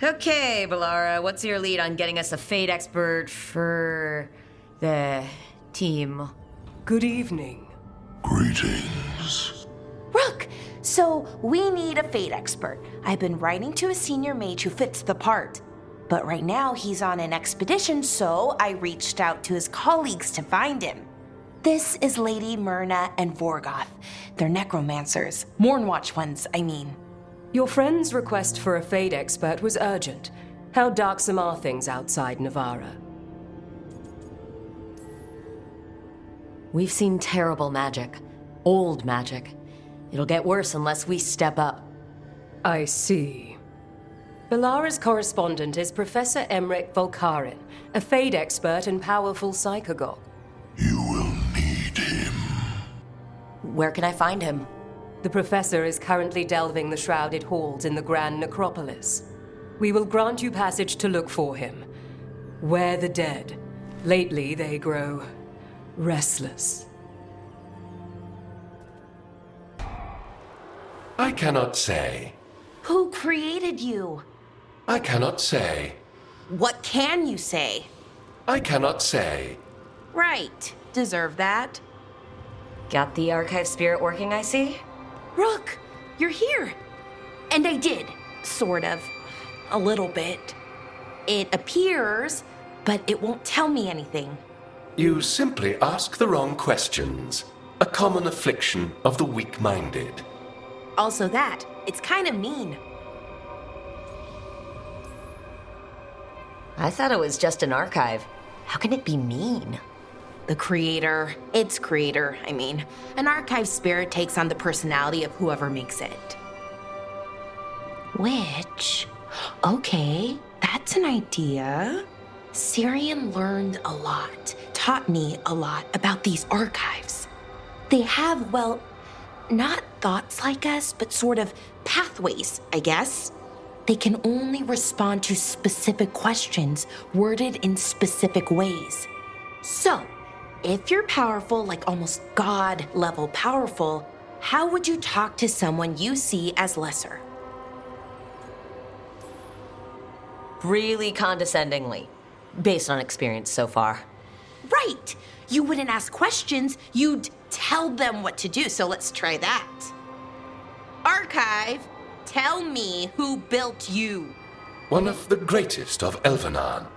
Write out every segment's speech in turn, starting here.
Okay, Bellara, what's your lead on getting us a fate expert for the team? Good evening. Greetings. Rook! So, we need a fate expert. I've been writing to a senior mage who fits the part. But right now, he's on an expedition, so I reached out to his colleagues to find him. This is Lady Myrna and Vorgoth. They're necromancers. Mournwatch ones, I mean. Your friend's request for a fate expert was urgent. How darksome are things outside Navarra? We've seen terrible magic. Old magic. It'll get worse unless we step up. I see. Bellara's correspondent is Professor Emmerich Volkarin, a fate expert and powerful psychagogue. You will need him. Where can I find him? The professor is currently delving the shrouded halls in the Grand Necropolis. We will grant you passage to look for him. Where the dead. Lately they grow restless. I cannot say. Who created you? I cannot say. What can you say? I cannot say. Right. Deserve that. Got the archive spirit working, I see? Rook, you're here. And I did, sort of. A little bit. It appears, but it won't tell me anything. You simply ask the wrong questions. A common affliction of the weak-minded. Also that, it's kind of mean. I thought it was just an archive. How can it be mean? Its creator, I mean. An archive spirit takes on the personality of whoever makes it. Which, okay, that's an idea. Syrian learned a lot, taught me a lot about these archives. They have, well, not thoughts like us, but sort of pathways, I guess. They can only respond to specific questions worded in specific ways. So, if you're powerful, like almost God-level powerful, how would you talk to someone you see as lesser? Really condescendingly, based on experience so far. Right! You wouldn't ask questions, you'd tell them what to do, so let's try that. Archive, tell me who built you. One of the greatest of Elvenan.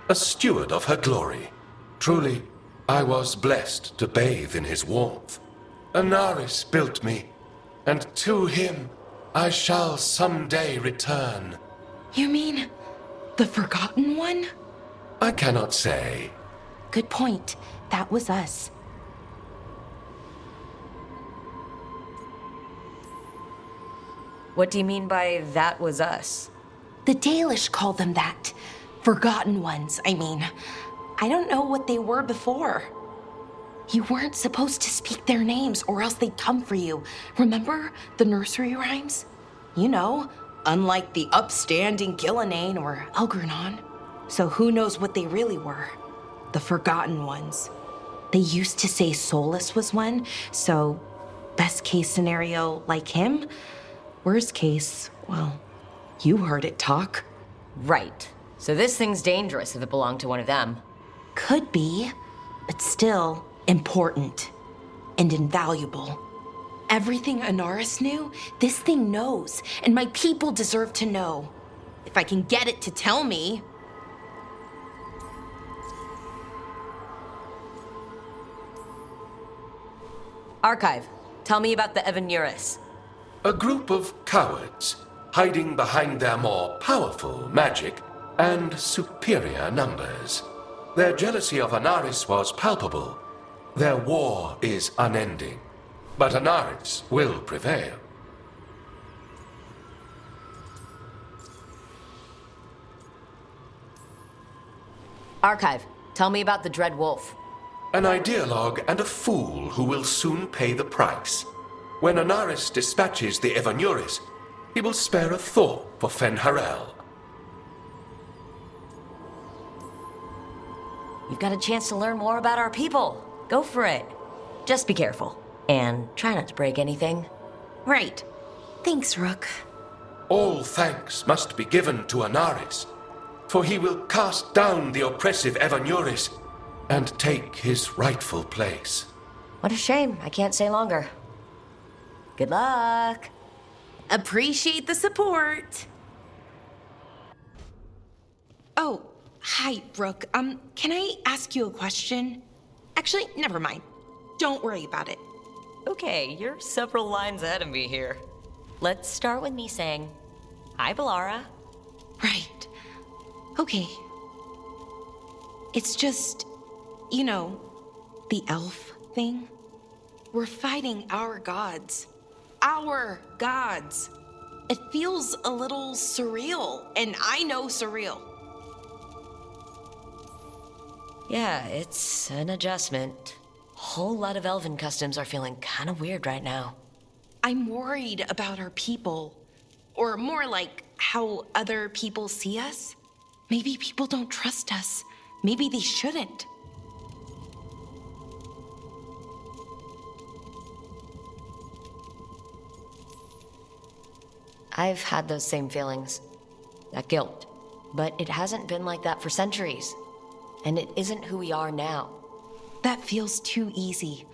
A steward of her glory. Truly, I was blessed to bathe in his warmth. Anaris built me, and to him I shall someday return. You mean the Forgotten One? I cannot say. Good point. That was us. What do you mean by that was us? The Dalish called them that. Forgotten Ones, I mean. I don't know what they were before. You weren't supposed to speak their names or else they'd come for you. Remember the nursery rhymes? You know, unlike the upstanding Gillinane or Elgernon. So who knows what they really were? The Forgotten Ones. They used to say Solus was one, so best case scenario like him. Worst case, well, you heard it talk. Right. So this thing's dangerous if it belonged to one of them. Could be, but still important and invaluable. Everything Anaris knew, this thing knows, and my people deserve to know. If I can get it to tell me. Archive, tell me about the Evanuris. A group of cowards, hiding behind their more powerful magic and superior numbers. Their jealousy of Anaris was palpable. Their war is unending. But Anaris will prevail. Archive, tell me about the Dread Wolf. An ideologue and a fool who will soon pay the price. When Anaris dispatches the Evanuris, he will spare a thought for Fenharel. You've got a chance to learn more about our people. Go for it. Just be careful. And try not to break anything. Right. Thanks, Rook. all thanks must be given to Anaris, for he will cast down the oppressive Evanuris and take his rightful place. What a shame. I can't stay longer. Good luck. Appreciate the support. Oh, hi, Rook. Can I ask you a question? Actually, never mind. Don't worry about it. Okay, you're several lines ahead of me here. Let's start with me saying, hi, Bellara. Right. Okay. It's just, you know, the elf thing. We're fighting our gods. Our gods. It feels a little surreal, and I know surreal. Yeah, it's an adjustment. Whole lot of elven customs are feeling kind of weird right now. I'm worried about our people. Or more like how other people see us. Maybe people don't trust us. Maybe they shouldn't. I've had those same feelings. That guilt. But it hasn't been like that for centuries. And it isn't who we are now. That feels too easy.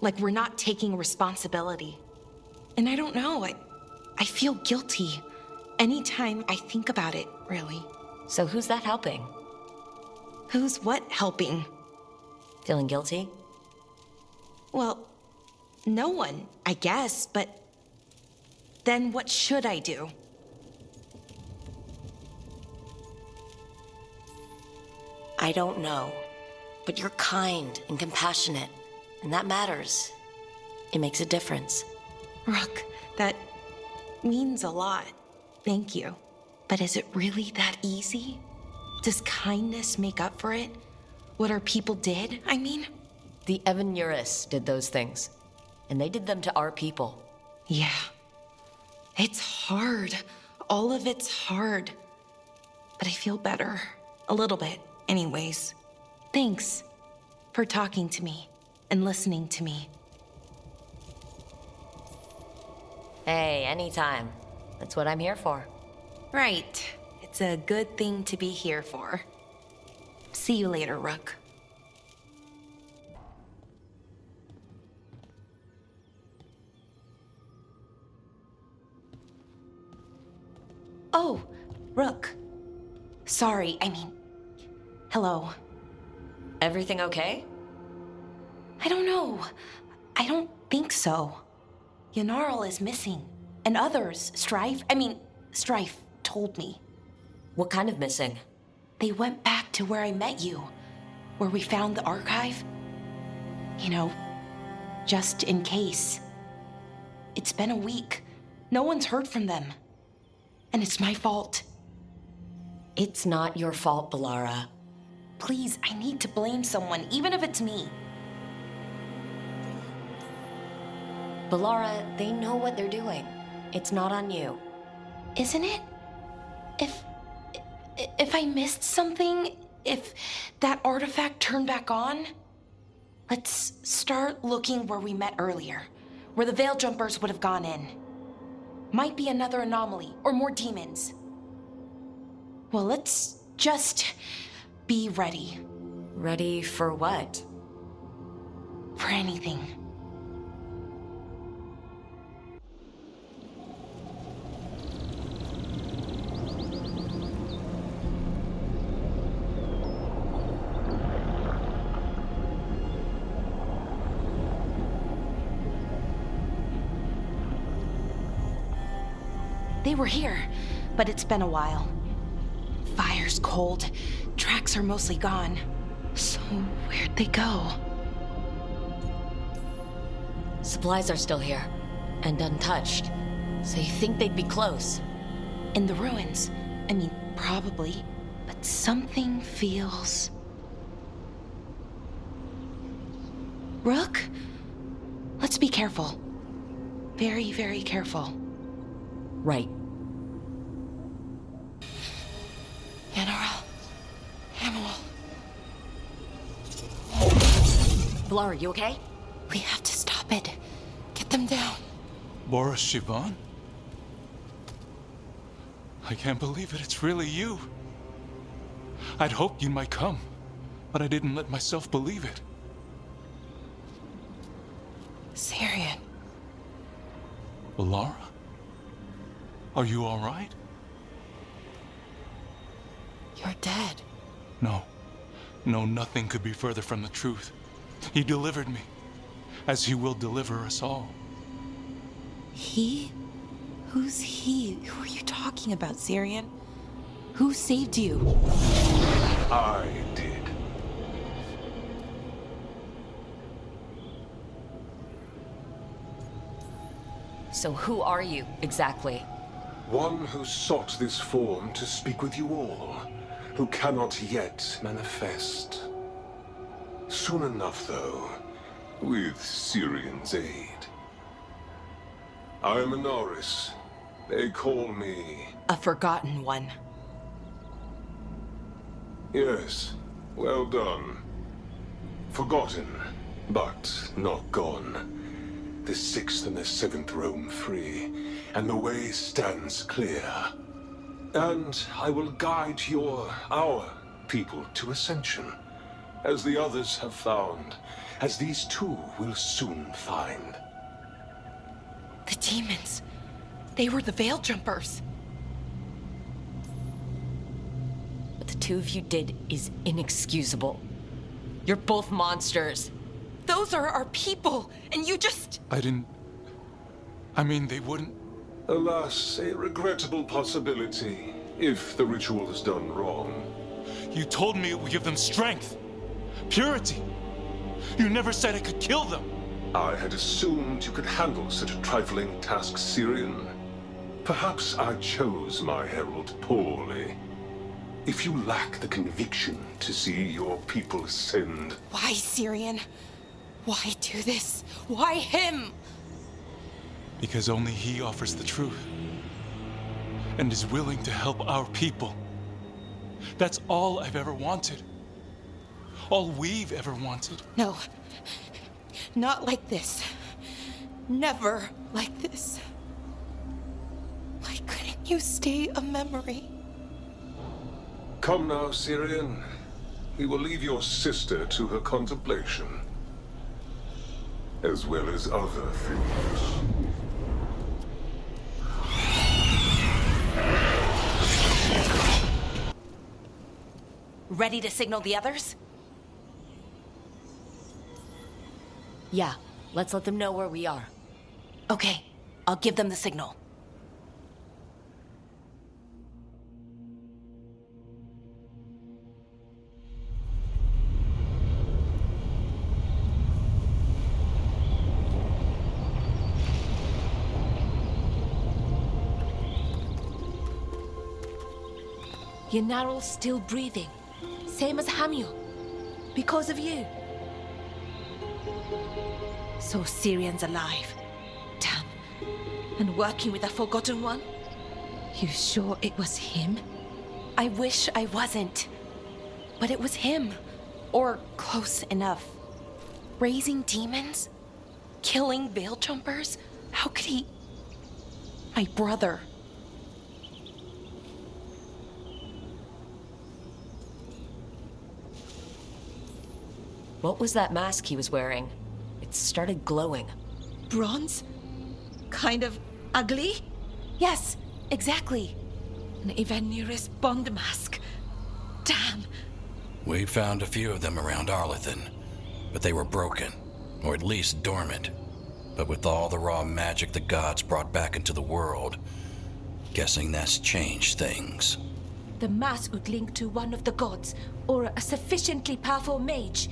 Like we're not taking responsibility. And I don't know, I feel guilty anytime I think about it, really. So who's that helping? Who's what helping? Feeling guilty? Well, no one, I guess, but then what should I do? I don't know. But you're kind and compassionate, and that matters. It makes a difference. Rook, that means a lot. Thank you. But is it really that easy? Does kindness make up for it? What our people did, I mean? The Evanuris did those things, and they did them to our people. Yeah. It's hard. All of it's hard. But I feel better. A little bit, anyways. Thanks for talking to me and listening to me. Hey, anytime. That's what I'm here for. Right. It's a good thing to be here for. See you later, Rook. Oh, Rook. Sorry, hello. Everything okay? I don't know. I don't think so. Yanarl is missing. And others, Strife told me. What kind of missing? They went back to where I met you. Where we found the archive. You know, just in case. It's been a week. No one's heard from them. And it's my fault. It's not your fault, Bellara. Please, I need to blame someone, even if it's me. Bellara, they know what they're doing. It's not on you. Isn't it? If I missed something, if that artifact turned back on, let's start looking where we met earlier, where the Veil Jumpers would have gone in. Might be another anomaly, or more demons. Well, let's just be ready. Ready for what? For anything. They were here, but it's been a while. Fire's cold. Tracks are mostly gone. So where'd they go? Supplies are still here, and untouched. So you think they'd be close? In the ruins. Probably. But something feels... Rook? Let's be careful. Very, very careful. Right. Yanarl. Bellara, you okay? We have to stop it. Get them down. Boris Shivan? I can't believe it. It's really you. I'd hoped you might come, but I didn't let myself believe it. Syrian. Bellara? Are you all right? You're dead. No. No, nothing could be further from the truth. He delivered me, as he will deliver us all. He? Who's he? Who are you talking about, Syrian? Who saved you? I did. So who are you, exactly? One who sought this form to speak with you all, who cannot yet manifest. Soon enough, though, with Syrian's aid. I am Anaris. They call me... A forgotten one. Yes, well done. Forgotten, but not gone. The 6th and the 7th roam free, and the way stands clear. And I will guide our people to ascension, as the others have found, as these two will soon find. The demons. They were the Veil Jumpers. What the two of you did is inexcusable. You're both monsters. Those are our people, and you just... They wouldn't... Alas, a regrettable possibility, if the ritual is done wrong. You told me it would give them strength, purity. You never said it could kill them. I had assumed you could handle such a trifling task, Syrian. Perhaps I chose my herald poorly. If you lack the conviction to see your people ascend... Why, Syrian? Why do this? Why him? Because only he offers the truth. And is willing to help our people. That's all I've ever wanted. All we've ever wanted. No. Not like this. Never like this. Why couldn't you stay a memory? Come now, Syrian. We will leave your sister to her contemplation. As well as other things. Ready to signal the others? Yeah, let's let them know where we are. Okay, I'll give them the signal. Yanaral's still breathing. Same as Hamiel. Because of you. So Syrian's alive. Damn. And working with a forgotten one? You sure it was him? I wish I wasn't. But it was him. Or close enough. Raising demons? Killing Veil Jumpers? How could he... My brother. What was that mask he was wearing? It started glowing. Bronze? Kind of ugly? Yes, exactly. An Evanirus Bond mask. Damn. We found a few of them around Arlethan, but they were broken, or at least dormant. But with all the raw magic the gods brought back into the world, guessing that's changed things. The mask would link to one of the gods, or a sufficiently powerful mage.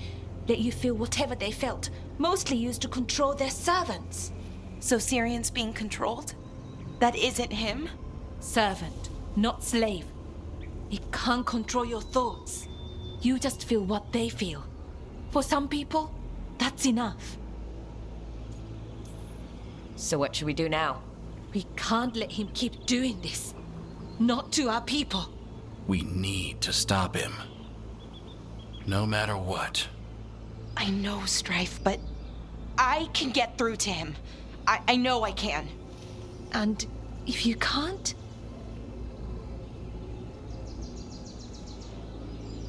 Let you feel whatever they felt, mostly used to control their servants. So Syrian's being controlled? That isn't him? Servant, not slave. He can't control your thoughts. You just feel what they feel. For some people, that's enough. So what should we do now? We can't let him keep doing this. Not to our people. We need to stop him. No matter what. I know, Strife, but I can get through to him. I know I can. And if you can't,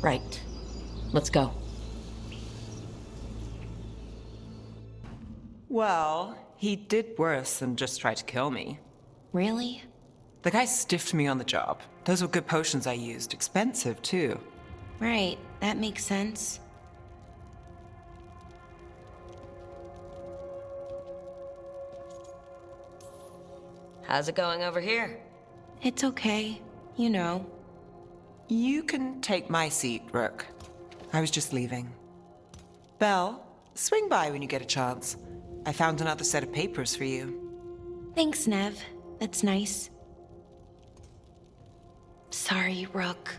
Right. Let's go. Well, he did worse than just try to kill me. Really? The guy stiffed me on the job. Those were good potions I used. Expensive, too. Right, that makes sense. How's it going over here? It's okay. You know. You can take my seat, Rook. I was just leaving. Belle, swing by when you get a chance. I found another set of papers for you. Thanks, Nev. That's nice. Sorry, Rook.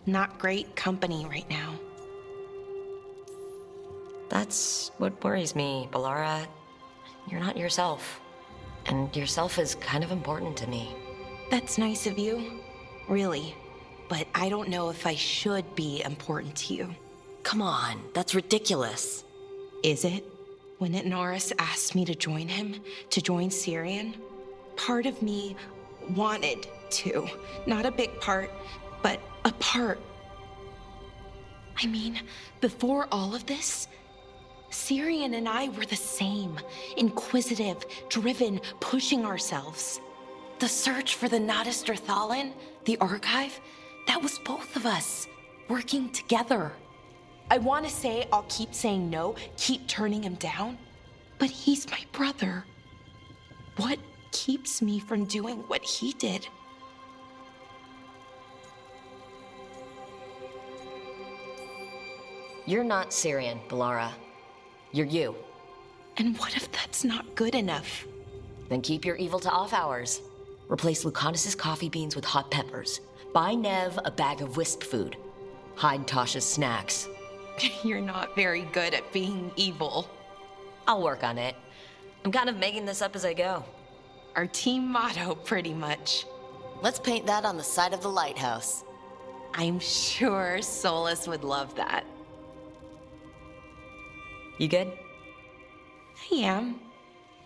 Not great company right now. That's what worries me, Bellara. You're not yourself. And yourself is kind of important to me. That's nice of you. Really. But I don't know if I should be important to you. Come on, that's ridiculous. Is it? When Norris asked me to join him, to join Syrian, part of me wanted to. Not a big part, but a part. I mean, before all of this, Syrian and I were the same. Inquisitive, driven, pushing ourselves. The search for the Nadister Thalin, the archive, that was both of us, working together. I want to say I'll keep saying no, keep turning him down, but he's my brother. What keeps me from doing what he did? You're not Syrian, Bellara. You're you. And what if that's not good enough? Then keep your evil to off hours. Replace Lucanus's coffee beans with hot peppers. Buy Nev a bag of wisp food. Hide Tasha's snacks. You're not very good at being evil. I'll work on it. I'm kind of making this up as I go. Our team motto, pretty much. Let's paint that on the side of the lighthouse. I'm sure Solus would love that. You good? I am.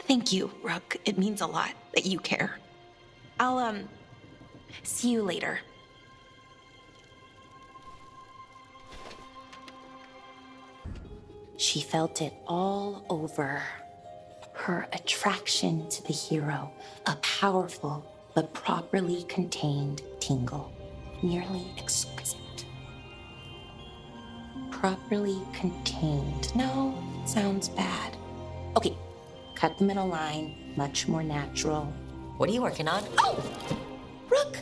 Thank you, Rook. It means a lot that you care. I'll, see you later. She felt it all over. Her attraction to the hero, a powerful but properly contained tingle, nearly exquisite. Properly contained. No, sounds bad. Okay, cut the middle line, much more natural. What are you working on? Oh! Rook!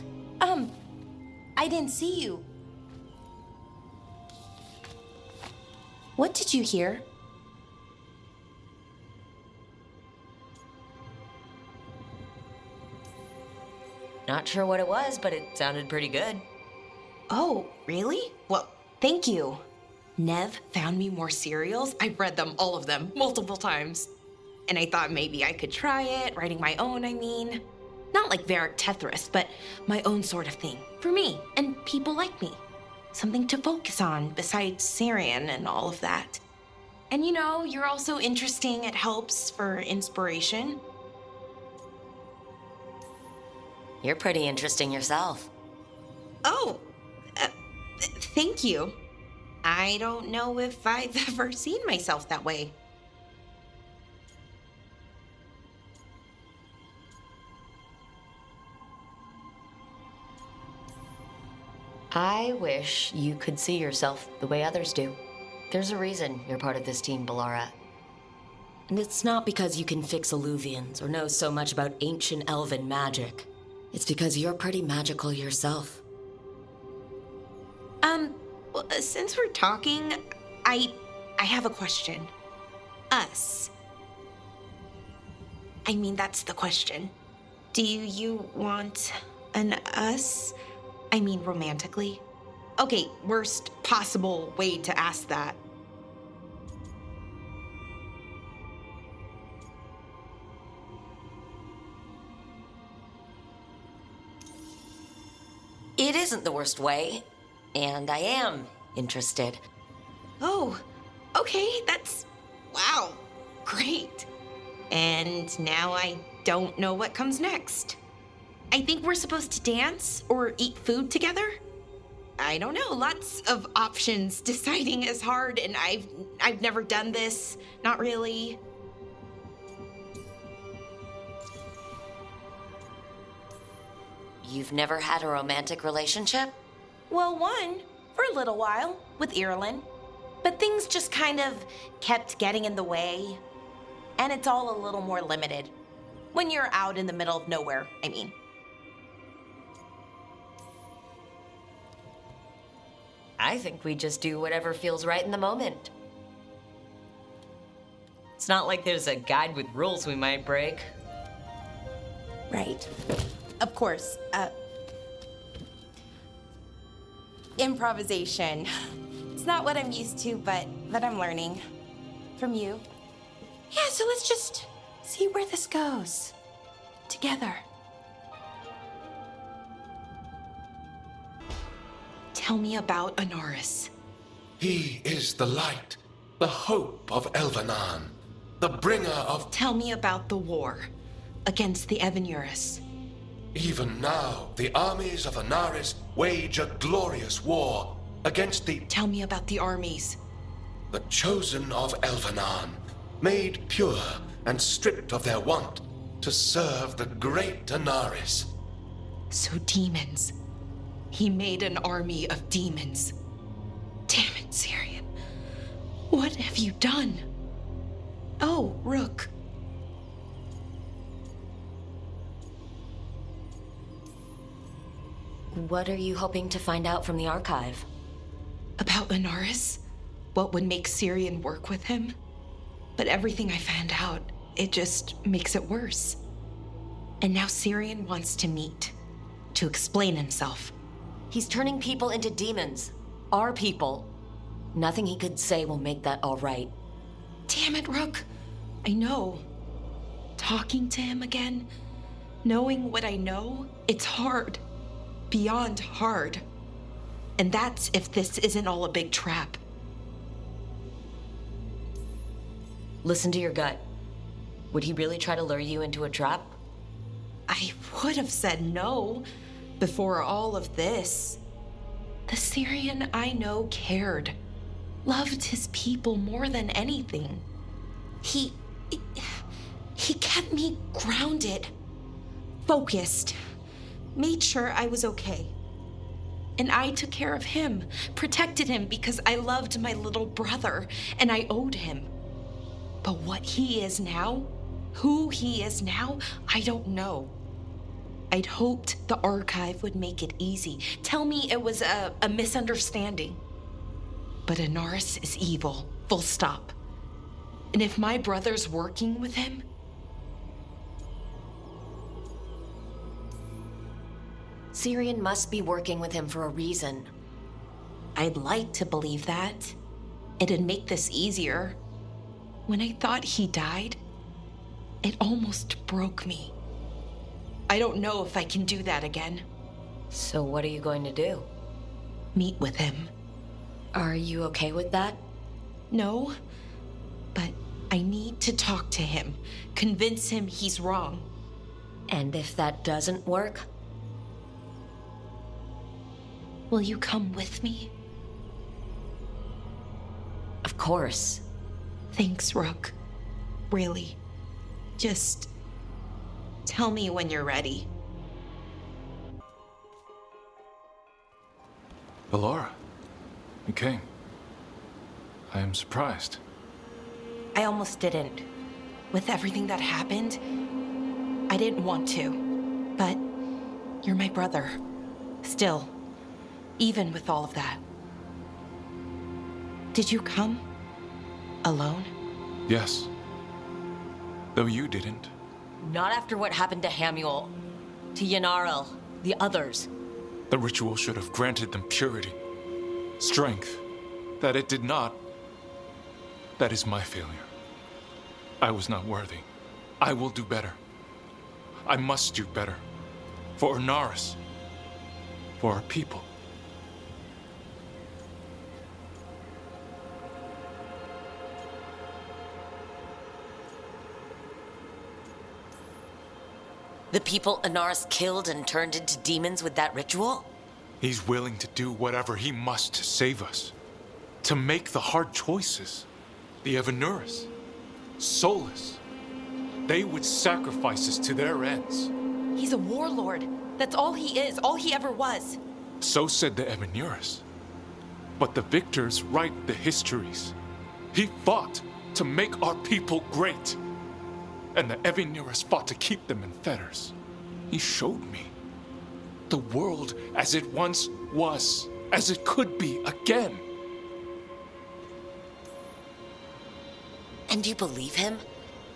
I didn't see you. What did you hear? Not sure what it was, but it sounded pretty good. Oh, really? Well, thank you. Nev found me more cereals. I've read them, all of them, multiple times. And I thought maybe I could try it, writing my own, I mean. Not like Varric Tethrus, but my own sort of thing. For me, and people like me. Something to focus on, besides Syrian and all of that. And you know, you're also interesting. It helps for inspiration. You're pretty interesting yourself. Oh, thank you. I don't know if I've ever seen myself that way. I wish you could see yourself the way others do. There's a reason you're part of this team, Bellara. And it's not because you can fix Alluvians or know so much about ancient elven magic. It's because you're pretty magical yourself. Well, since we're talking, I have a question. Us. I mean, that's the question. Do you want an us? I mean, romantically. Okay, worst possible way to ask that. It isn't the worst way, and I am interested. Oh, okay, that's... wow, great. And now I don't know what comes next. I think we're supposed to dance or eat food together. I don't know, lots of options. Deciding is hard, and I've never done this. Not really. You've never had a romantic relationship? Well, one, for a little while, with Ireland. But things just kind of kept getting in the way. And it's all a little more limited. When you're out in the middle of nowhere, I mean. I think we just do whatever feels right in the moment. It's not like there's a guide with rules we might break. Right. Of course. Improvisation. It's not what I'm used to, but I'm learning. From you. Yeah, so let's just see where this goes. Together. Tell me about Anaris. He is the light, the hope of Elvenan, the bringer of... Tell me about the war against the Evanuris. Even now, the armies of Anaris wage a glorious war against the... Tell me about the armies. The chosen of Elvenan, made pure and stripped of their want to serve the great Anaris. So demons. He made an army of demons. Damn it, Syrian. What have you done? Oh, Rook. What are you hoping to find out from the archive? About Anaris? What would make Syrian work with him? But everything I found out, it just makes it worse. And now Syrian wants to meet, to explain himself. He's turning people into demons. Our people. Nothing he could say will make that all right. Damn it, Rook. I know. Talking to him again, knowing what I know, it's hard. Beyond hard. And that's if this isn't all a big trap. Listen to your gut. Would he really try to lure you into a trap? I would have said no before all of this. The Syrian I know cared, loved his people more than anything. He kept me grounded, focused, made sure I was okay. And I took care of him, protected him because I loved my little brother and I owed him. But what he is now, who he is now, I don't know. I'd hoped the archive would make it easy. Tell me it was a misunderstanding. But Anaris is evil, full stop. And if my brother's working with him... Syrian must be working with him for a reason. I'd like to believe that. It'd make this easier. When I thought he died, it almost broke me. I don't know if I can do that again. So what are you going to do? Meet with him. Are you okay with that? No, but I need to talk to him, convince him he's wrong. And if that doesn't work? Will you come with me? Of course. Thanks, Rook. Really. Just tell me when you're ready. Bellara, you came. I am surprised. I almost didn't. With everything that happened, I didn't want to. But you're my brother. Still. Even with all of that. Did you come? Alone? Yes. Though you didn't. Not after what happened to Hamuel, to Yanarel, the others. The ritual should have granted them purity, strength. That it did not. That is my failure. I was not worthy. I will do better. I must do better. For Anaris. For our people. The people Anaris killed and turned into demons with that ritual? He's willing to do whatever he must to save us. To make the hard choices. The Evanuris. Soulless. They would sacrifice us to their ends. He's a warlord. That's all he is, all he ever was. So said the Evanuris. But the victors write the histories. He fought to make our people great. And the Evanuris fought to keep them in fetters. He showed me the world as it once was, as it could be again. And you believe him?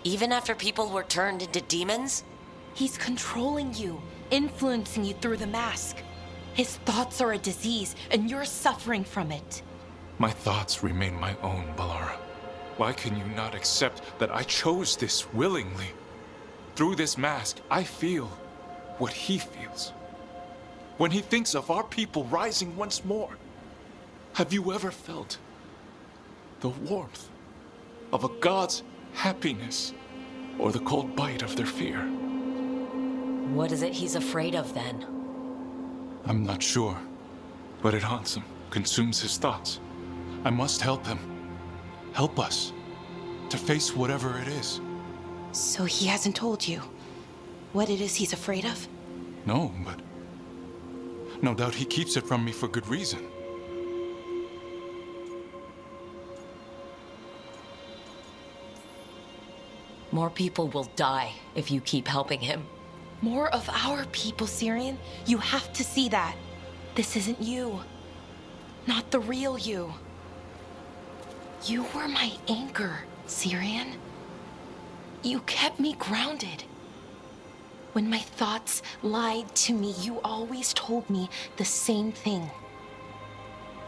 Even after people were turned into demons? He's controlling you, influencing you through the mask. His thoughts are a disease, and you're suffering from it. My thoughts remain my own, Bellara. Why can you not accept that I chose this willingly? Through this mask, I feel what he feels. When he thinks of our people rising once more, have you ever felt the warmth of a god's happiness or the cold bite of their fear? What is it he's afraid of then? I'm not sure, but it haunts him, consumes his thoughts. I must help him. Help us to face whatever it is. So he hasn't told you what it is he's afraid of? No, but no doubt he keeps it from me for good reason. More people will die if you keep helping him. More of our people, Syrian. You have to see that. This isn't you. Not the real you. You were my anchor, Syrian. You kept me grounded. When my thoughts lied to me, you always told me the same thing.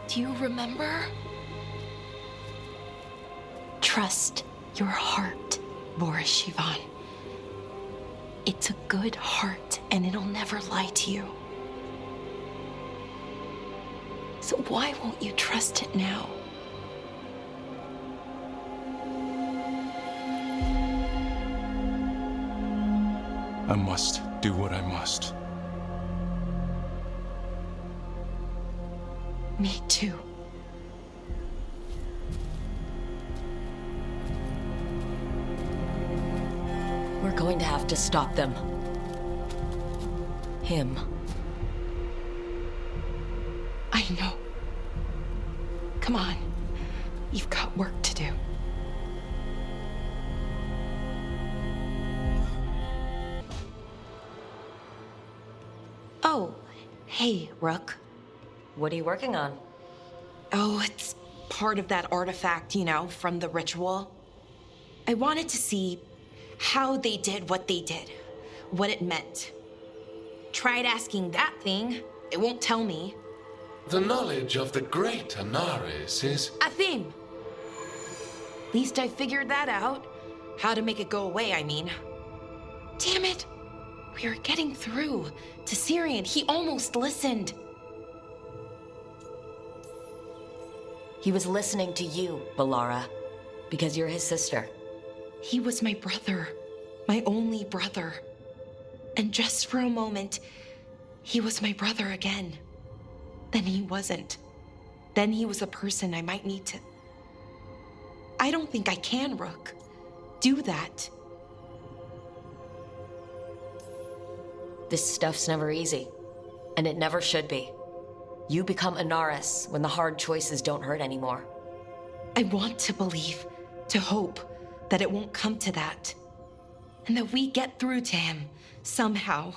Do you remember? Trust your heart, Boris Shivan. It's a good heart, and it'll never lie to you. So why won't you trust it now? I must do what I must. Me too. We're going to have to stop them. Him. I know. Come on. You've got work to do. Oh, hey, Rook. What are you working on? Oh, it's part of that artifact, from the ritual. I wanted to see how they did what they did, what it meant. Tried asking that thing. It won't tell me. The knowledge of the great Anaris is... A theme. At least I figured that out. How to make it go away, I mean. Damn it. We were getting through to Syrian. He almost listened. He was listening to you, Bellara, because you're his sister. He was my brother, my only brother. And just for a moment, he was my brother again. Then he wasn't. Then he was a person I might need to... I don't think I can, Rook. Do that. This stuff's never easy, and it never should be. You become Anaris when the hard choices don't hurt anymore. I want to believe, to hope, that it won't come to that. And that we get through to him, somehow.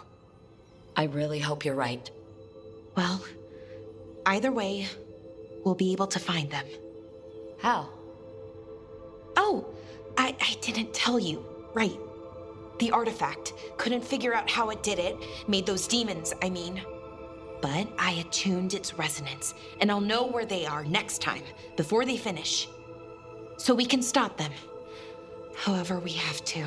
I really hope you're right. Well, either way, we'll be able to find them. How? Oh, I didn't tell you. Right. The artifact. Couldn't figure out how it did it. Made those demons, I mean. But I attuned its resonance, and I'll know where they are next time, before they finish. So we can stop them. However we have to.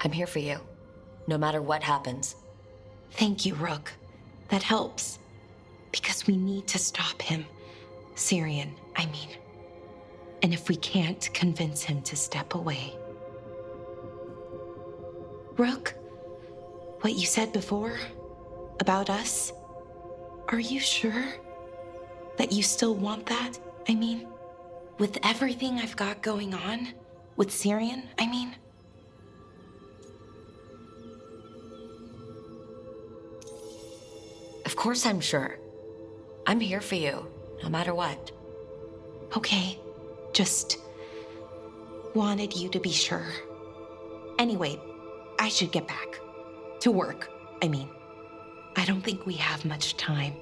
I'm here for you, no matter what happens. Thank you, Rook. That helps. Because we need to stop him. Syrian, I mean. And if we can't convince him to step away... Rook, what you said before about us, are you sure that you still want that? I mean, with everything I've got going on, with Syrian, I mean. Of course I'm sure. I'm here for you, no matter what. Okay, just wanted you to be sure. Anyway, I should get back to work. I mean, I don't think we have much time.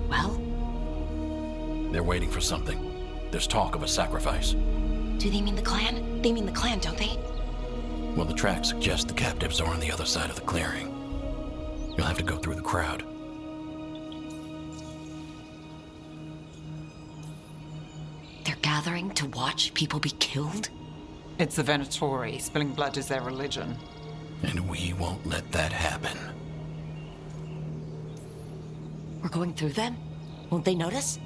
Well? They're waiting for something. There's talk of a sacrifice. Do they mean the clan? They mean the clan, don't they? Well, the tracks suggest the captives are on the other side of the clearing. You'll have to go through the crowd. They're gathering to watch people be killed? It's the Venatori. Spilling blood is their religion. And we won't let that happen. We're going through them? Won't they notice?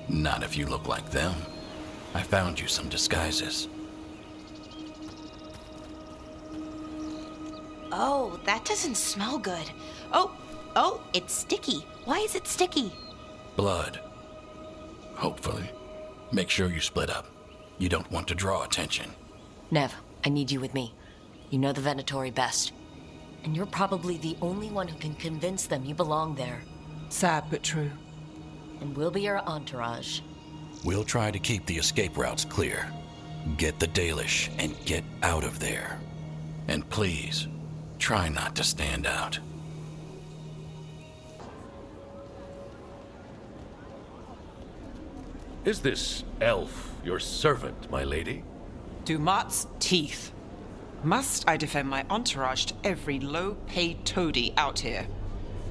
Not if you look like them. I found you some disguises. Oh, that doesn't smell good. Oh, it's sticky. Why is it sticky? Blood. Hopefully. Make sure you split up. You don't want to draw attention. Nev, I need you with me. You know the Venatori best. And you're probably the only one who can convince them you belong there. Sad but true. And we'll be your entourage. We'll try to keep the escape routes clear. Get the Dalish and get out of there. And please, try not to stand out. Is this elf your servant, my lady? Dumat's teeth. Must I defend my entourage to every low-paid toady out here?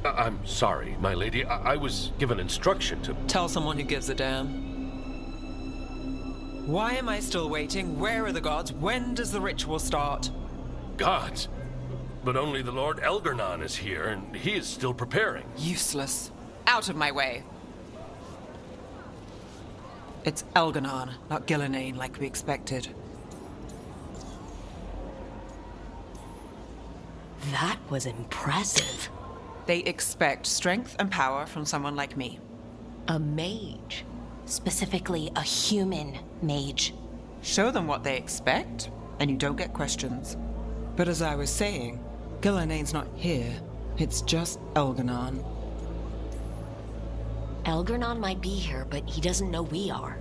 I'm sorry, my lady. I was given instruction to... Tell someone who gives a damn. Why am I still waiting? Where are the gods? When does the ritual start? Gods? But only the Lord Elgarnon is here, and he is still preparing. Useless. Out of my way. It's Elgarnon, not Gillenane like we expected. That was impressive. They expect strength and power from someone like me. A mage. Specifically, a human mage. Show them what they expect, and you don't get questions. But as I was saying, Gillenane's not here. It's just Elgarnon. Elgarnon might be here, but he doesn't know we are.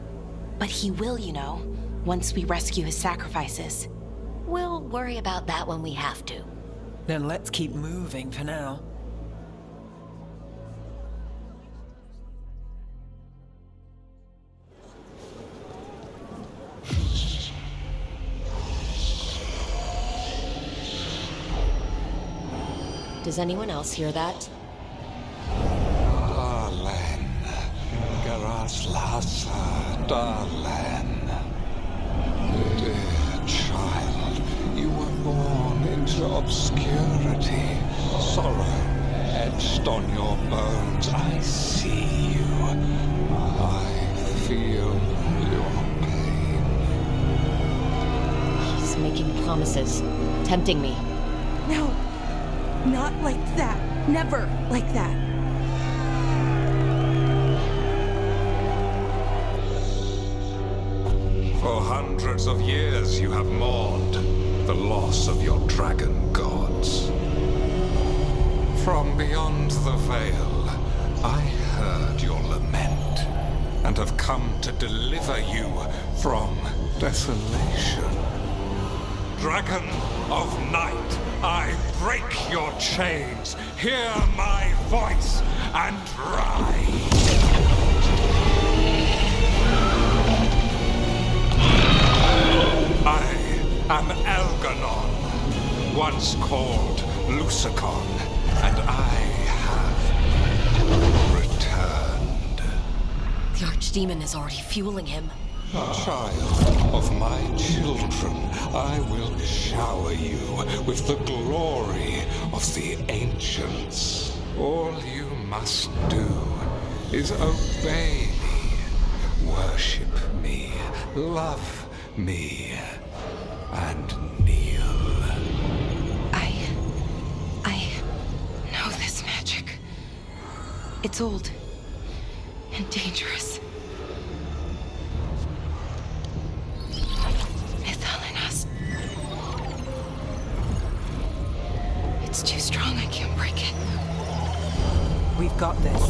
But he will, you know, once we rescue his sacrifices. We'll worry about that when we have to. Then let's keep moving for now. Does anyone else hear that? Darling, Garaslasa, darling. Dear child, you were born into obscurity. Sorrow etched on your bones. I see you. I feel your pain. He's making promises, tempting me. No, not like that. Never like that. For hundreds of years you have mourned the loss of your dragon gods. From beyond the veil, I heard your lament and have come to deliver you from desolation. Dragon of night, I break your chains. Hear my voice and ride. I am Elgarnon, once called Lucicon, and I have returned. The archdemon is already fueling him. Child of my children, I will shower you with the glory of the ancients. All you must do is obey me, worship me, love me, and kneel. I know this magic. It's old and dangerous. It's too strong, I can't break it. We've got this.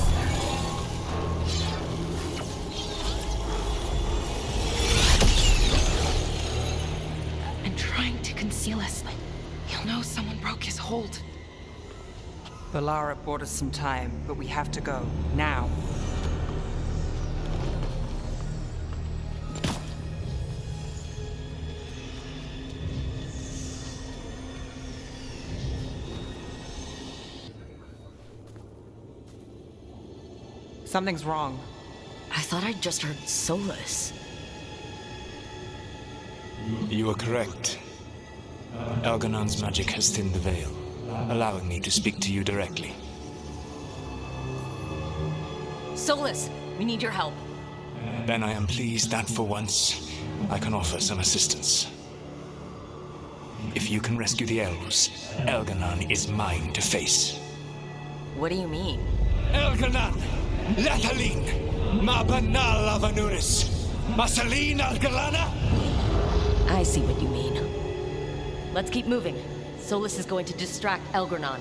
And trying to conceal us. He'll know someone broke his hold. Bellara bought us some time, but we have to go. Now. Something's wrong. I thought I'd just heard Solus. You are correct. Algernon's magic has thinned the veil, allowing me to speak to you directly. Solus, we need your help. Then I am pleased that for once, I can offer some assistance. If you can rescue the elves, Algernon is mine to face. What do you mean? Algernon! Latalin! Ma banal avanuris! Masalin Algalana! I see what you mean. Let's keep moving. Solus is going to distract Algernon.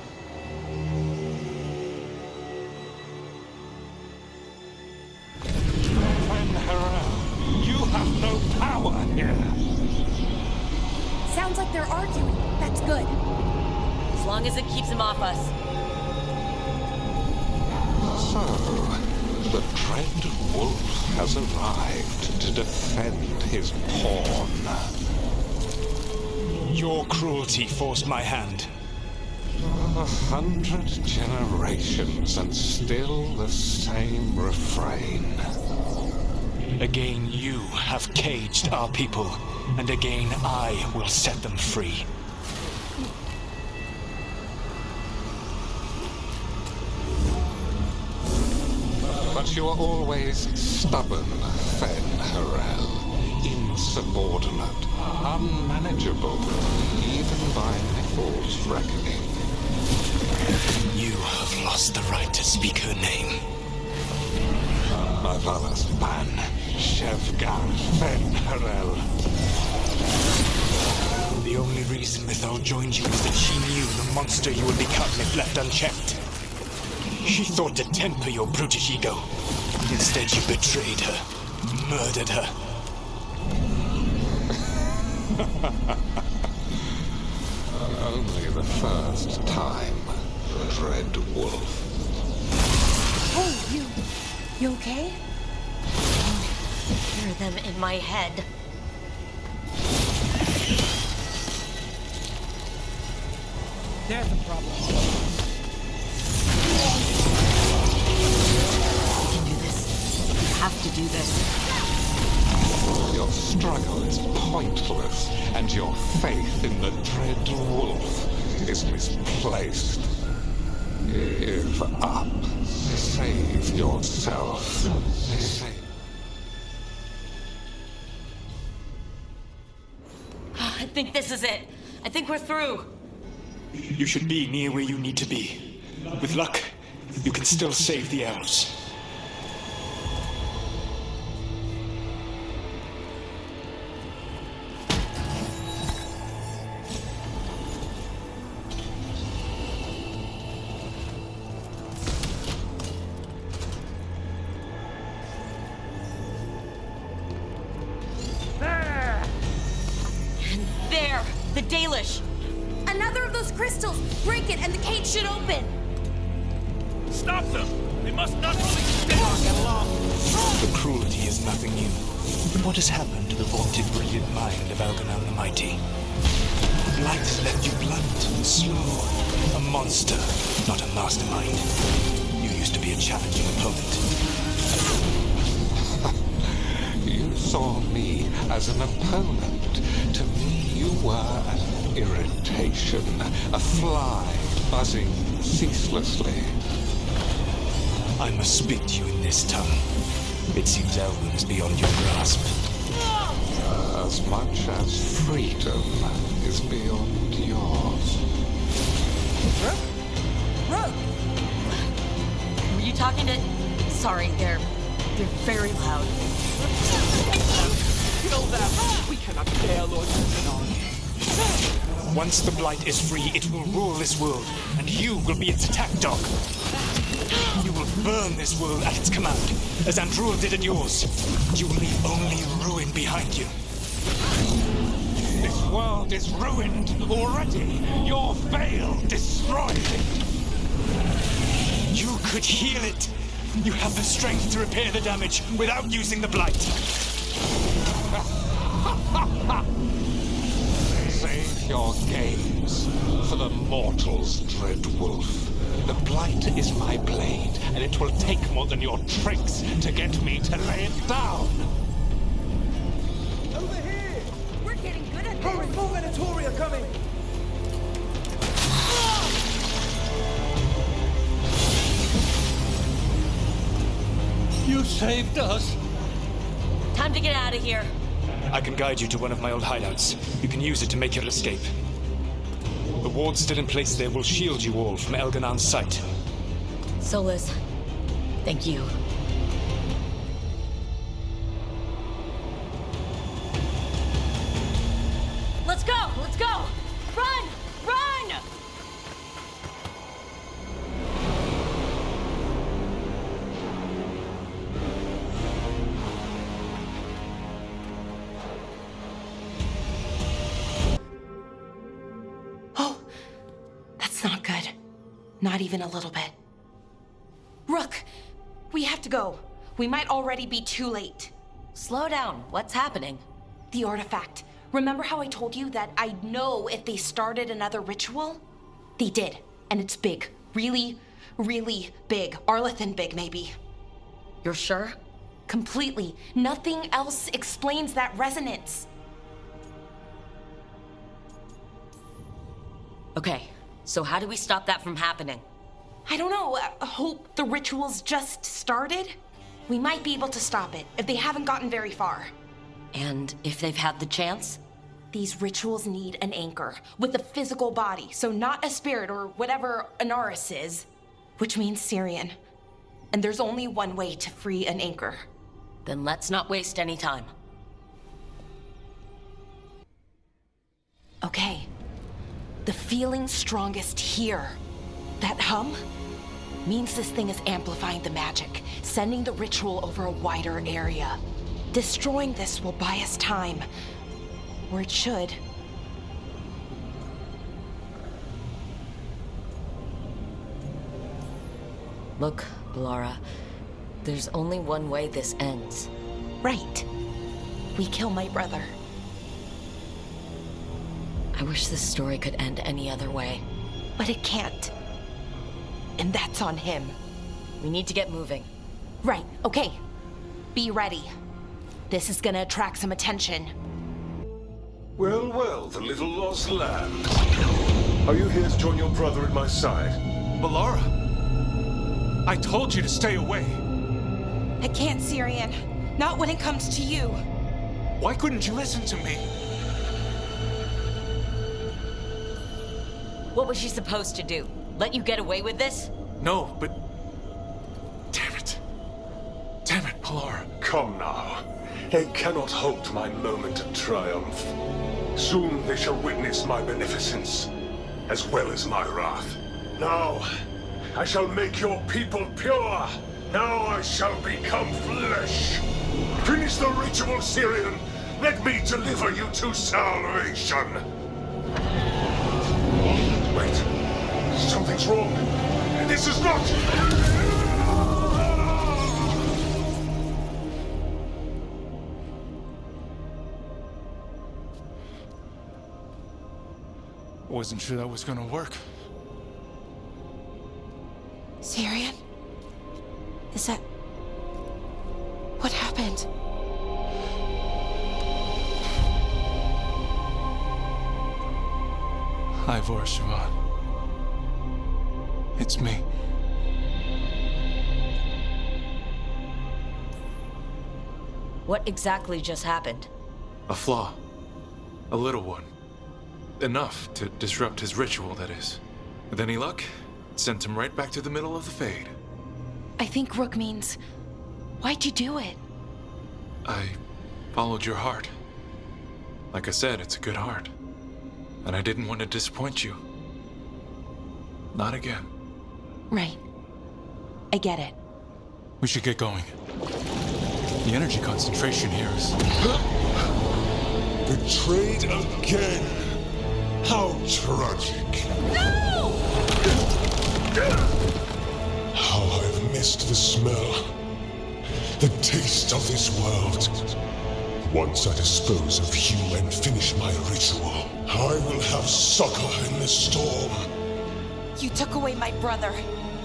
You have no power here. Sounds like they're arguing. That's good. As long as it keeps him off us. So, the dread wolf has arrived to defend his pawn. Your cruelty forced my hand. 100 generations and still the same refrain. Again you have caged our people, and again I will set them free. But you are always stubborn, Fen'Harel. Insubordinate, unmanageable, even by Nifl's reckoning. You have lost the right to speak her name. Mavalas Ban, Shevgar Fen'Harel. The only reason Mythal joined you was that she knew the monster you would become if left unchecked. She thought to temper your brutish ego. Instead, you betrayed her, murdered her. Only the first time, Dread Wolf. Hey, you okay? I hear them in my head. There's a problem. We can do this. We have to do this. Your struggle is pointless, and your faith in the Dread Wolf is misplaced. Give up. Save yourself. I think this is it. I think we're through. You should be near where you need to be. With luck, you can still save the elves. There! The Dalish! Another of those crystals! Break it and the cage should open! Stop them! They must not release the The cruelty is nothing new. But what has happened to the vaunted brilliant mind of Algernon the Mighty? Light has left you blunt and slow. A monster, not a mastermind. You used to be a challenging opponent. saw me as an opponent. To me, you were an irritation, a fly buzzing ceaselessly. I must speak to you in this tongue. It seems Elwyn is beyond your grasp. As much as freedom is beyond yours. Rook! Were you talking to... Sorry, they're very loud. Kill them! We cannot bear Lord Zenon. Once the Blight is free, it will rule this world, and you will be its attack dog. You will burn this world at its command, as Andrul did at yours. You will leave only ruin behind you. This world is ruined already. Your veil destroyed it. You could heal it. You have the strength to repair the damage without using the Blight. Save your games for the mortal's dread wolf. The Blight is my blade, and it will take more than your tricks to get me to lay it down. Over here! We're getting good at this! Hurry, more Venatori are coming! You saved us. Time to get out of here. I can guide you to one of my old hideouts. You can use it to make your escape. The wards still in place there will shield you all from Elganon's sight. Solus, thank you. Let's go! Let's go! Run! Run! Oh, that's not good. Not even a little bit. Rook, we have to go. We might already be too late. Slow down. What's happening? The artifact. Remember how I told you that I'd know if they started another ritual? They did, and it's big. Really, really big. Arlethan big, maybe. You're sure? Completely. Nothing else explains that resonance. Okay, so how do we stop that from happening? I don't know. I hope the ritual's just started. We might be able to stop it if they haven't gotten very far. And if they've had the chance? These rituals need an anchor with a physical body, so not a spirit or whatever Anaris is, which means Syrian. And there's only one way to free an anchor. Then let's not waste any time. Okay. The feeling's strongest here. That hum means this thing is amplifying the magic, sending the ritual over a wider area. Destroying this will buy us time. Or it should. Look, Bellara, there's only one way this ends. Right. We kill my brother. I wish this story could end any other way. But it can't. And that's on him. We need to get moving. Right, okay. Be ready. This is gonna attract some attention. Well, well, the little lost lamb. Are you here to join your brother at my side? Bellara! I told you to stay away. I can't, Syrian. Not when it comes to you. Why couldn't you listen to me? What was she supposed to do? Let you get away with this? No, but... Damn it. Damn it, Bellara. Come now. They cannot halt my moment of triumph. Soon they shall witness my beneficence, as well as my wrath. Now, I shall make your people pure. Now I shall become flesh. Finish the ritual, Syrian. Let me deliver you to salvation. Wait. Something's wrong. This is not... I wasn't sure that was gonna work. Syrian? Is that... What happened? Hi, Vorsivan. It's me. What exactly just happened? A flaw. A little one. Enough to disrupt his ritual, that is. With any luck, it sent him right back to the middle of the fade. I think Rook means, why'd you do it? I followed your heart. Like I said, it's a good heart. And I didn't want to disappoint you. Not again. Right. I get it. We should get going. The energy concentration here is... Betrayed again! How tragic! No! How I've missed the smell. The taste of this world. Once I dispose of you and finish my ritual, I will have succor in the storm. You took away my brother.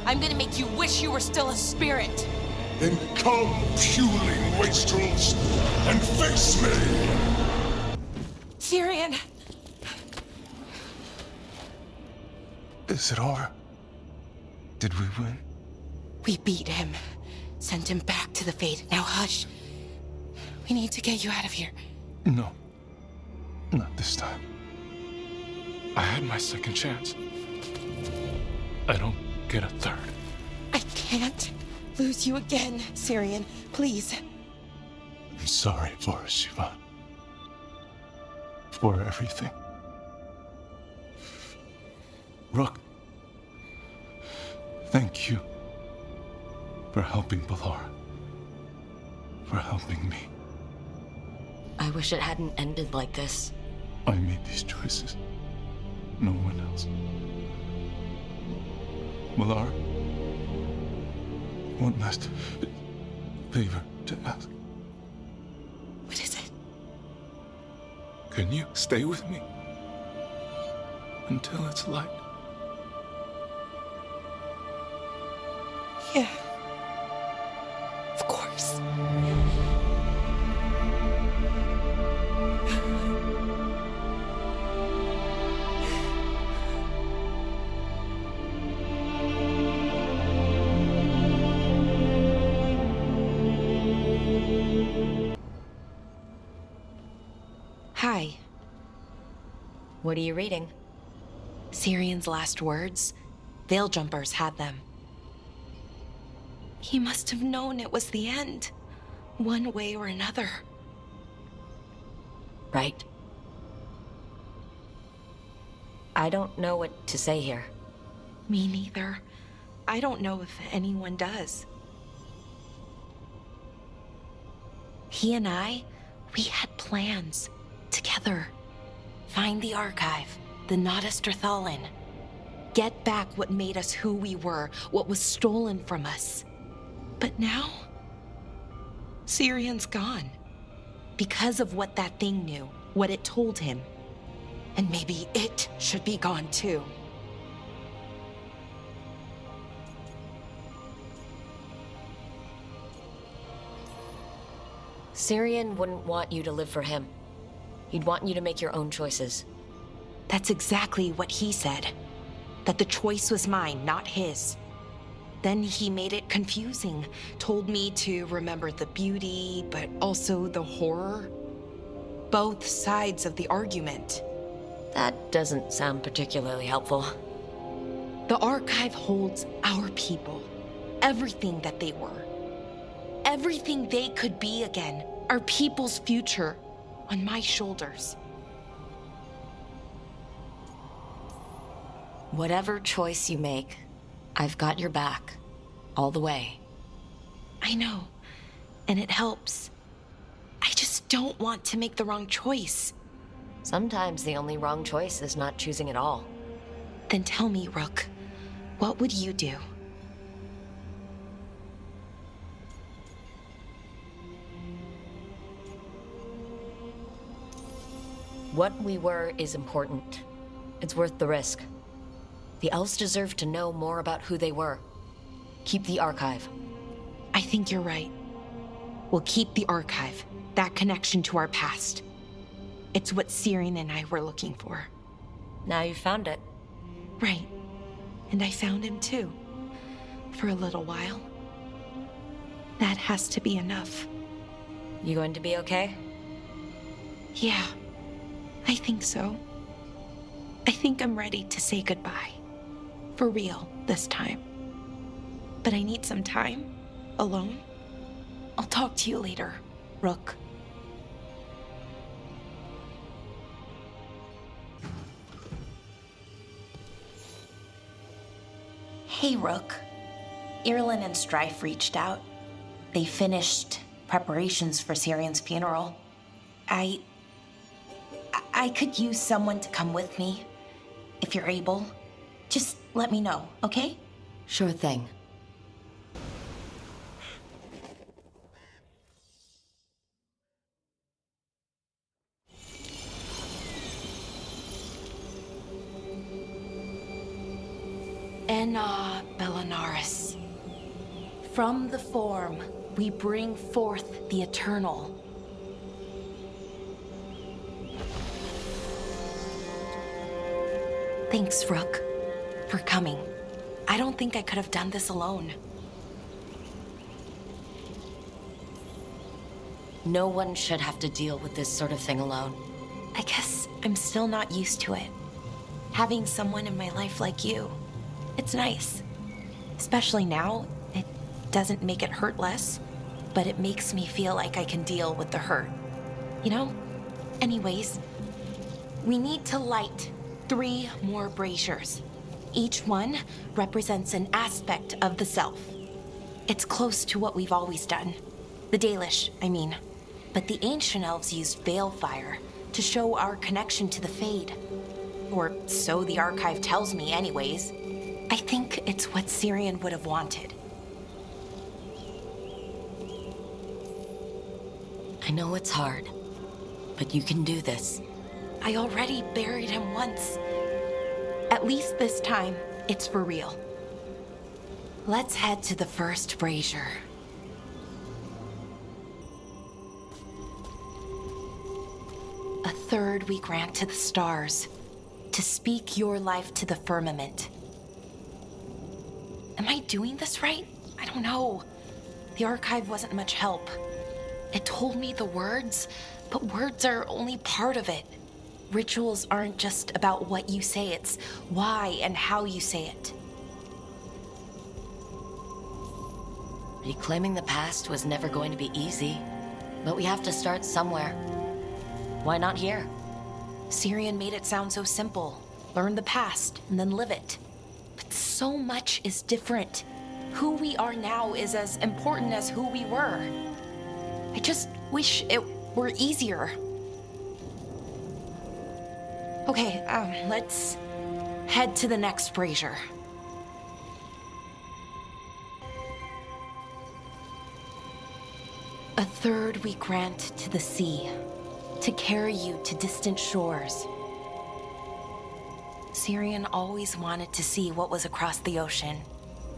I'm gonna make you wish you were still a spirit. Then come, puling wastrels, and face me! Syrian! Is it over? Did we win? We beat him. Sent him back to the Fade. Now hush. We need to get you out of here. No. Not this time. I had my second chance. I don't get a third. I can't lose you again, Syrian. Please. I'm sorry, Vorsivan. For everything. Rook. Thank you. For helping Bellara. For helping me. I wish it hadn't ended like this. I made these choices. No one else. Bellara? One last favor to ask. What is it? Can you stay with me? Until it's light? Yeah. Of course. Hi. What are you reading? Syrian's last words. Veil Jumpers had them. He must have known it was the end, one way or another. Right. I don't know what to say here. Me neither. I don't know if anyone does. He and I, we had plans. Together. Find the archive, the Nodasterthalin. Get back what made us who we were, what was stolen from us. But now, Syrian's gone. Because of what that thing knew, what it told him. And maybe it should be gone too. Syrian wouldn't want you to live for him. He'd want you to make your own choices. That's exactly what he said. That the choice was mine, not his. Then he made it confusing. Told me to remember the beauty, but also the horror. Both sides of the argument. That doesn't sound particularly helpful. The archive holds our people. Everything that they were. Everything they could be again. Our people's future. On my shoulders. Whatever choice you make, I've got your back. All the way. I know. And it helps. I just don't want to make the wrong choice. Sometimes the only wrong choice is not choosing at all. Then tell me, Rook, what would you do? What we were is important. It's worth the risk. The elves deserve to know more about who they were. Keep the archive. I think you're right. We'll keep the archive, that connection to our past. It's what Syrian and I were looking for. Now you found it. Right. And I found him too. For a little while. That has to be enough. You going to be okay? Yeah, I think so. I think I'm ready to say goodbye. For real, this time. But I need some time. Alone. I'll talk to you later, Rook. Hey, Rook. Irlin and Strife reached out. They finished preparations for Syrian's funeral. I could use someone to come with me. If you're able. Just let me know, okay? Sure thing. Enna Bellanaris. From the form, we bring forth the eternal. Thanks, Rook, for coming. I don't think I could have done this alone. No one should have to deal with this sort of thing alone. I guess I'm still not used to it. Having someone in my life like you, it's nice. Especially now, it doesn't make it hurt less, but it makes me feel like I can deal with the hurt. You know? Anyways, we need to light 3 more braziers. Each one represents an aspect of the self. It's close to what we've always done. The Dalish, I mean. But the ancient elves used veil fire to show our connection to the Fade. Or so the archive tells me anyways. I think it's what Syrian would have wanted. I know it's hard, but you can do this. I already buried him once. At least this time, it's for real. Let's head to the first brazier. A third we grant to the stars, to speak your life to the firmament. Am I doing this right? I don't know. The archive wasn't much help. It told me the words, but words are only part of it. Rituals aren't just about what you say, it's why and how you say it. Reclaiming the past was never going to be easy, but we have to start somewhere. Why not here? Syrian made it sound so simple. Learn the past and then live it. But so much is different. Who we are now is as important as who we were. I just wish it were easier. Okay, let's head to the next brazier. A third we grant to the sea, to carry you to distant shores. Syrian always wanted to see what was across the ocean.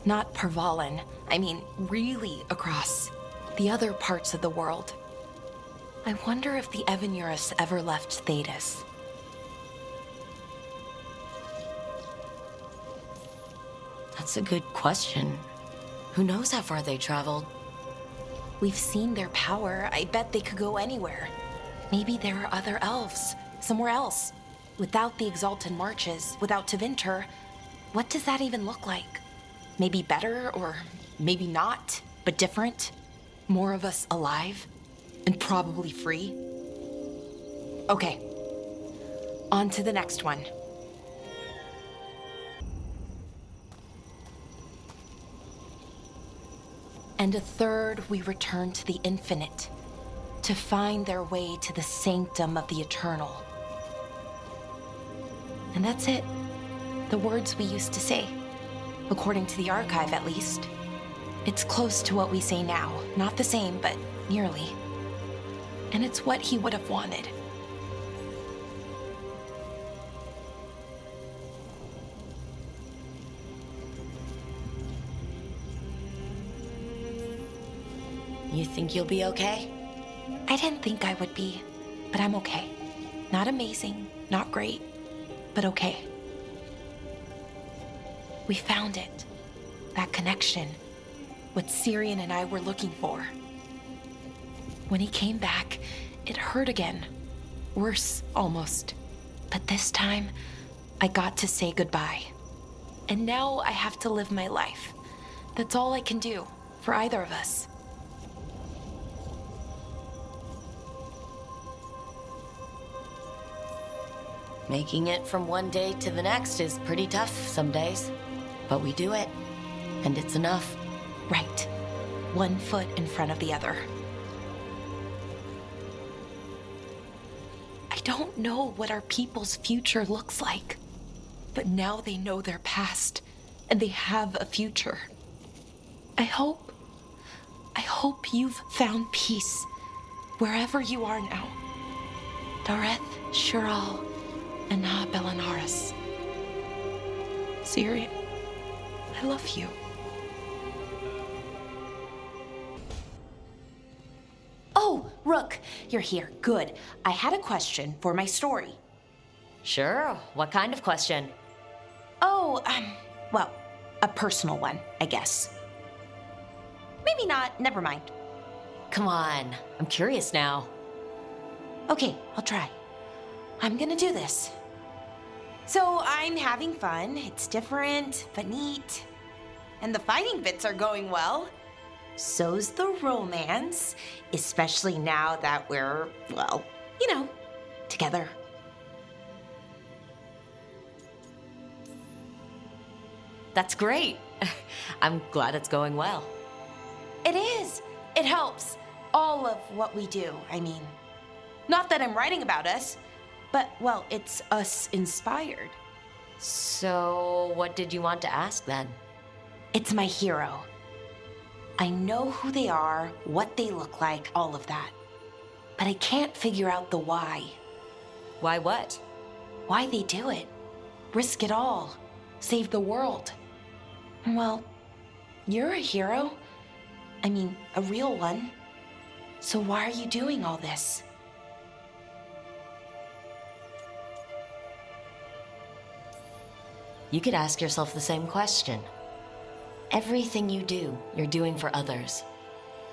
Not Pervalin, I mean really across. The other parts of the world. I wonder if the Evanurus ever left Thedas. That's a good question. Who knows how far they traveled? We've seen their power. I bet they could go anywhere. Maybe there are other elves, somewhere else. Without the Exalted Marches, without Tevinter, what does that even look like? Maybe better, or maybe not, but different? More of us alive? And probably free? Okay. On to the next one. And a third we return to the infinite, to find their way to the sanctum of the eternal. And that's it. The words we used to say. According to the archive, at least. It's close to what we say now. Not the same, but nearly. And it's what he would have wanted. You think you'll be okay? I didn't think I would be, but I'm okay. Not amazing, not great, but okay. We found it. That connection. What Syrian and I were looking for. When he came back, it hurt again. Worse, almost. But this time, I got to say goodbye. And now I have to live my life. That's all I can do, for either of us. Making it from one day to the next is pretty tough some days. But we do it, and it's enough. Right. One foot in front of the other. I don't know what our people's future looks like, but now they know their past, and they have a future. I hope you've found peace wherever you are now. Dareth, Shiral, and Na Belanaris. Syrian, I love you. Oh, Rook, you're here. Good. I had a question for my story. Sure, what kind of question? Oh, well, a personal one, I guess. Maybe not, never mind. Come on, I'm curious now. Okay, I'll try. I'm gonna do this. So I'm having fun. It's different, but neat. And the fighting bits are going well. So's the romance, especially now that we're, well, together. That's great. I'm glad it's going well. It is. It helps. All of what we do, I mean. Not that I'm writing about us, but, well, it's us inspired. So, what did you want to ask then? It's my hero. I know who they are, what they look like, all of that. But I can't figure out the why. Why what? Why they do it. Risk it all. Save the world. Well, you're a hero. I mean, a real one. So why are you doing all this? You could ask yourself the same question. Everything you do, you're doing for others.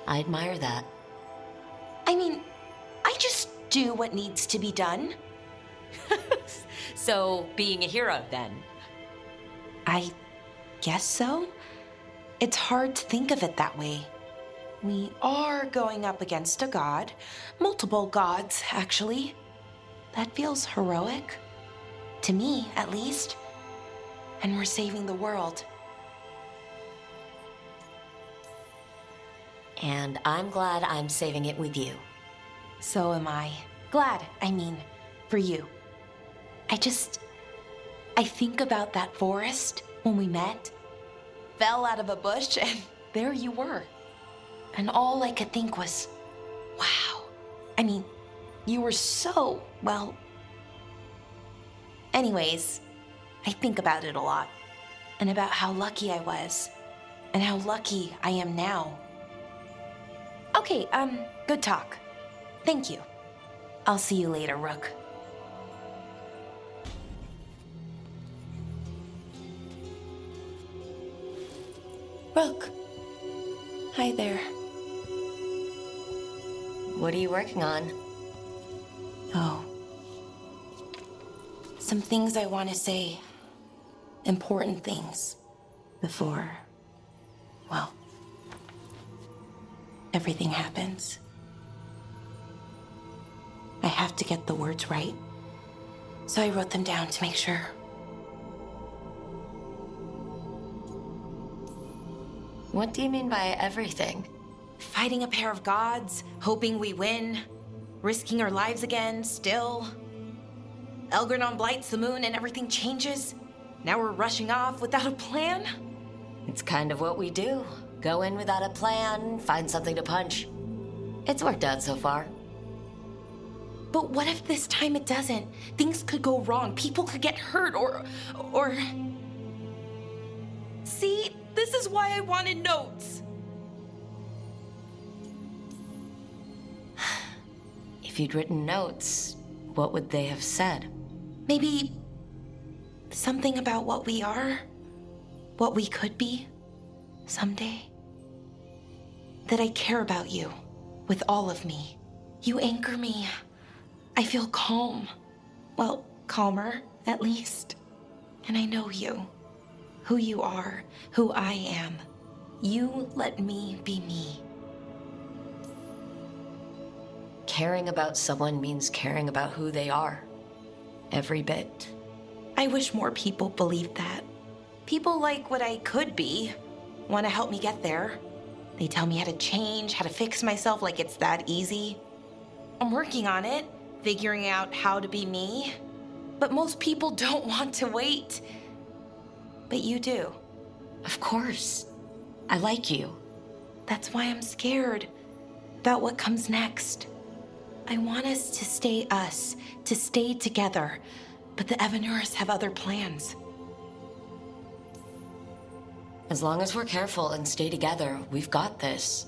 I admire that. I mean, I just do what needs to be done. So, being a hero, then? I guess so. It's hard to think of it that way. We are going up against a god. Multiple gods, actually. That feels heroic. To me, at least. And we're saving the world. And I'm glad I'm saving it with you. So am I. Glad, I mean, for you. I think about that forest when we met. Fell out of a bush and there you were. And all I could think was, wow. I mean, you were so, well... Anyways, I think about it a lot. And about how lucky I was. And how lucky I am now. Okay, good talk. Thank you. I'll see you later, Rook. Rook. Hi there. What are you working on? Oh. Some things I want to say. Important things. Before, well, everything happens. I have to get the words right. So I wrote them down to make sure. What do you mean by everything? Fighting a pair of gods, hoping we win, risking our lives again, still. Elgrenon blights the moon and everything changes. Now we're rushing off without a plan? It's kind of what we do. Go in without a plan, find something to punch. It's worked out so far. But what if this time it doesn't? Things could go wrong. People could get hurt or... See, this is why I wanted notes. If you'd written notes, what would they have said? Maybe Something about what we are, what we could be someday. That I care about you with all of me. You anchor me. I feel calm. Well, calmer, at least. And I know you. Who you are, who I am. You let me be me. Caring about someone means caring about who they are. Every bit. I wish more people believed that. People like what I could be want to help me get there. They tell me how to change, how to fix myself like it's that easy. I'm working on it, figuring out how to be me. But most people don't want to wait. But you do. Of course. I like you. That's why I'm scared about what comes next. I want us to stay together. But the Evanurs have other plans. As long as we're careful and stay together, we've got this.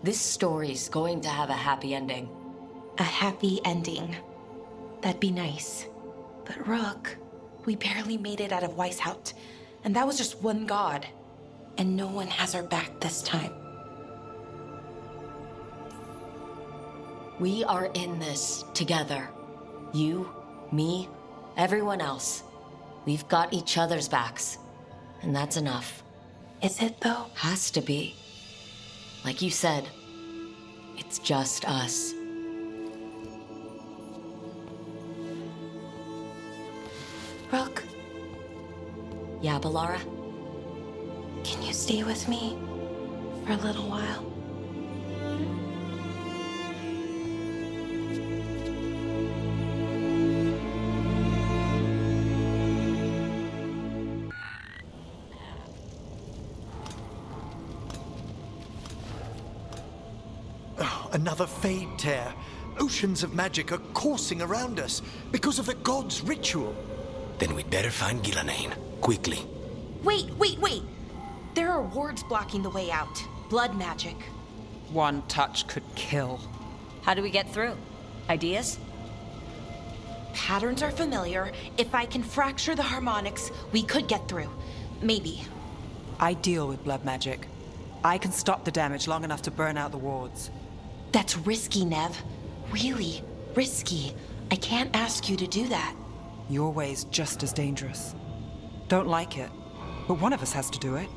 This story's going to have a happy ending. A happy ending. That'd be nice. But Rook, we barely made it out of Weishaupt, and that was just one god. And no one has our back this time. We are in this together. You, me, everyone else. We've got each other's backs, and that's enough. Is it though? Has to be. Like you said, it's just us. Rook? Yeah, Bellara? Can you stay with me for a little while? Another fade tear. Oceans of magic are coursing around us because of the god's ritual. Then we'd better find Gillenane, quickly. Wait! There are wards blocking the way out. Blood magic. One touch could kill. How do we get through? Ideas? Patterns are familiar. If I can fracture the harmonics, we could get through. Maybe. I deal with blood magic. I can stop the damage long enough to burn out the wards. That's risky, Nev. Really risky. I can't ask you to do that. Your way's just as dangerous. Don't like it, but one of us has to do it.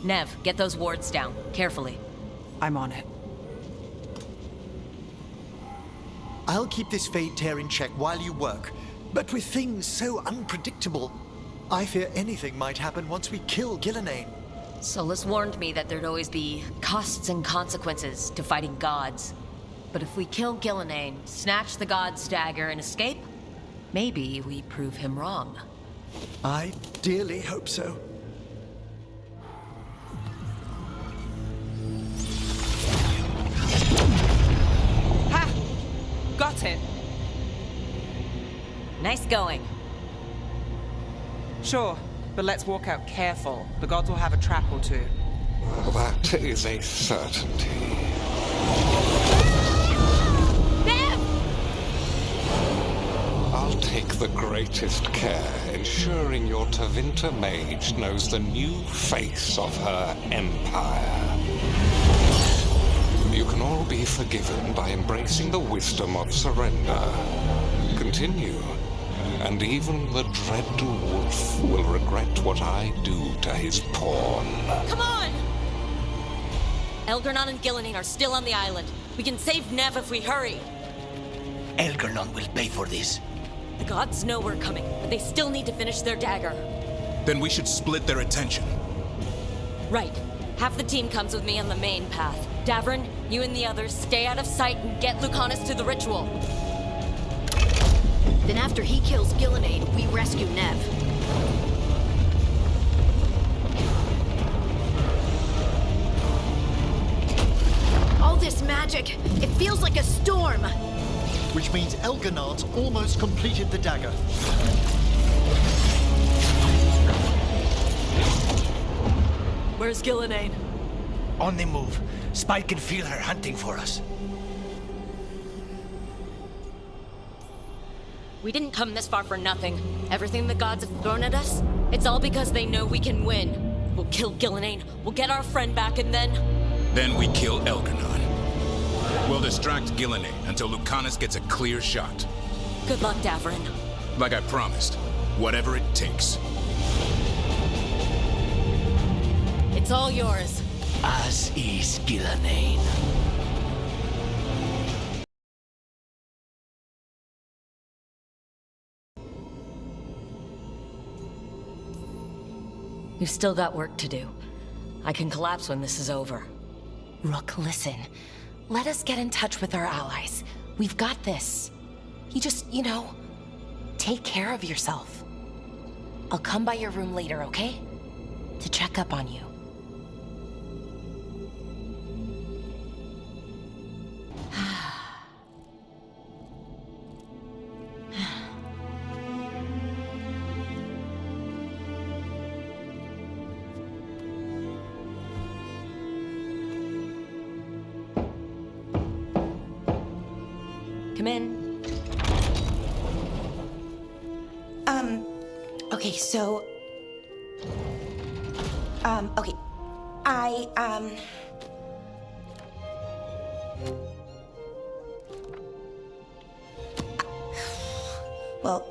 Nev, get those wards down, carefully. I'm on it. I'll keep this fade tear in check while you work, but with things so unpredictable, I fear anything might happen once we kill Gillenane. Solus warned me that there'd always be costs and consequences to fighting gods. But if we kill Gillenane, snatch the god's dagger, and escape, maybe we prove him wrong. I dearly hope so. Ha! Got it! Nice going. Sure, but let's walk out careful. The gods will have a trap or two. That is a certainty. I'll take the greatest care, ensuring your Tevinter mage knows the new face of her empire. You can all be forgiven by embracing the wisdom of surrender. Continue, and even the dread wolf will regret what I do to his pawn. Come on! Elgernon and Gillenane are still on the island. We can save Nev if we hurry. Elgernon will pay for this. The gods know we're coming, but they still need to finish their dagger. Then we should split their attention. Right. Half the team comes with me on the main path. Davrin, you and the others stay out of sight and get Lucanus to the ritual. Then after he kills Gillenane, we rescue Nev. All this magic, it feels like a storm. Which means Elgernard's almost completed the dagger. Where's Gillenane? On the move. Spike can feel her hunting for us. We didn't come this far for nothing. Everything the gods have thrown at us, it's all because they know we can win. We'll kill Gillenane, we'll get our friend back, and then... Then we kill Elgar'nan. We'll distract Gillenane until Lucanus gets a clear shot. Good luck, Davrin. Like I promised, whatever it takes. It's all yours. As is Gillenane. You've still got work to do. I can collapse when this is over. Rook, listen. Let us get in touch with our allies. We've got this. You just, take care of yourself. I'll come by your room later, okay? To check up on you. Come in. Okay, so... okay. Well...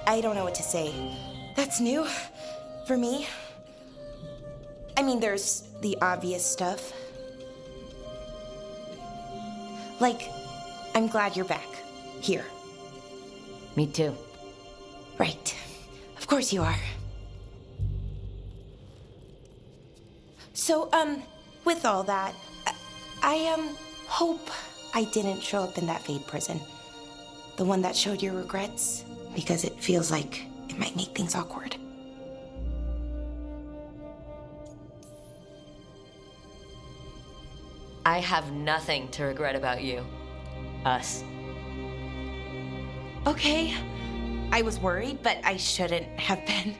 I don't know what to say. That's new. For me. I mean, there's the obvious stuff. Like, I'm glad you're back. Here. Me too. Right. Of course you are. So, with all that, I hope I didn't show up in that Fade prison. The one that showed your regrets, because it feels like it might make things awkward. I have nothing to regret about you. Us. Okay. I was worried, but I shouldn't have been.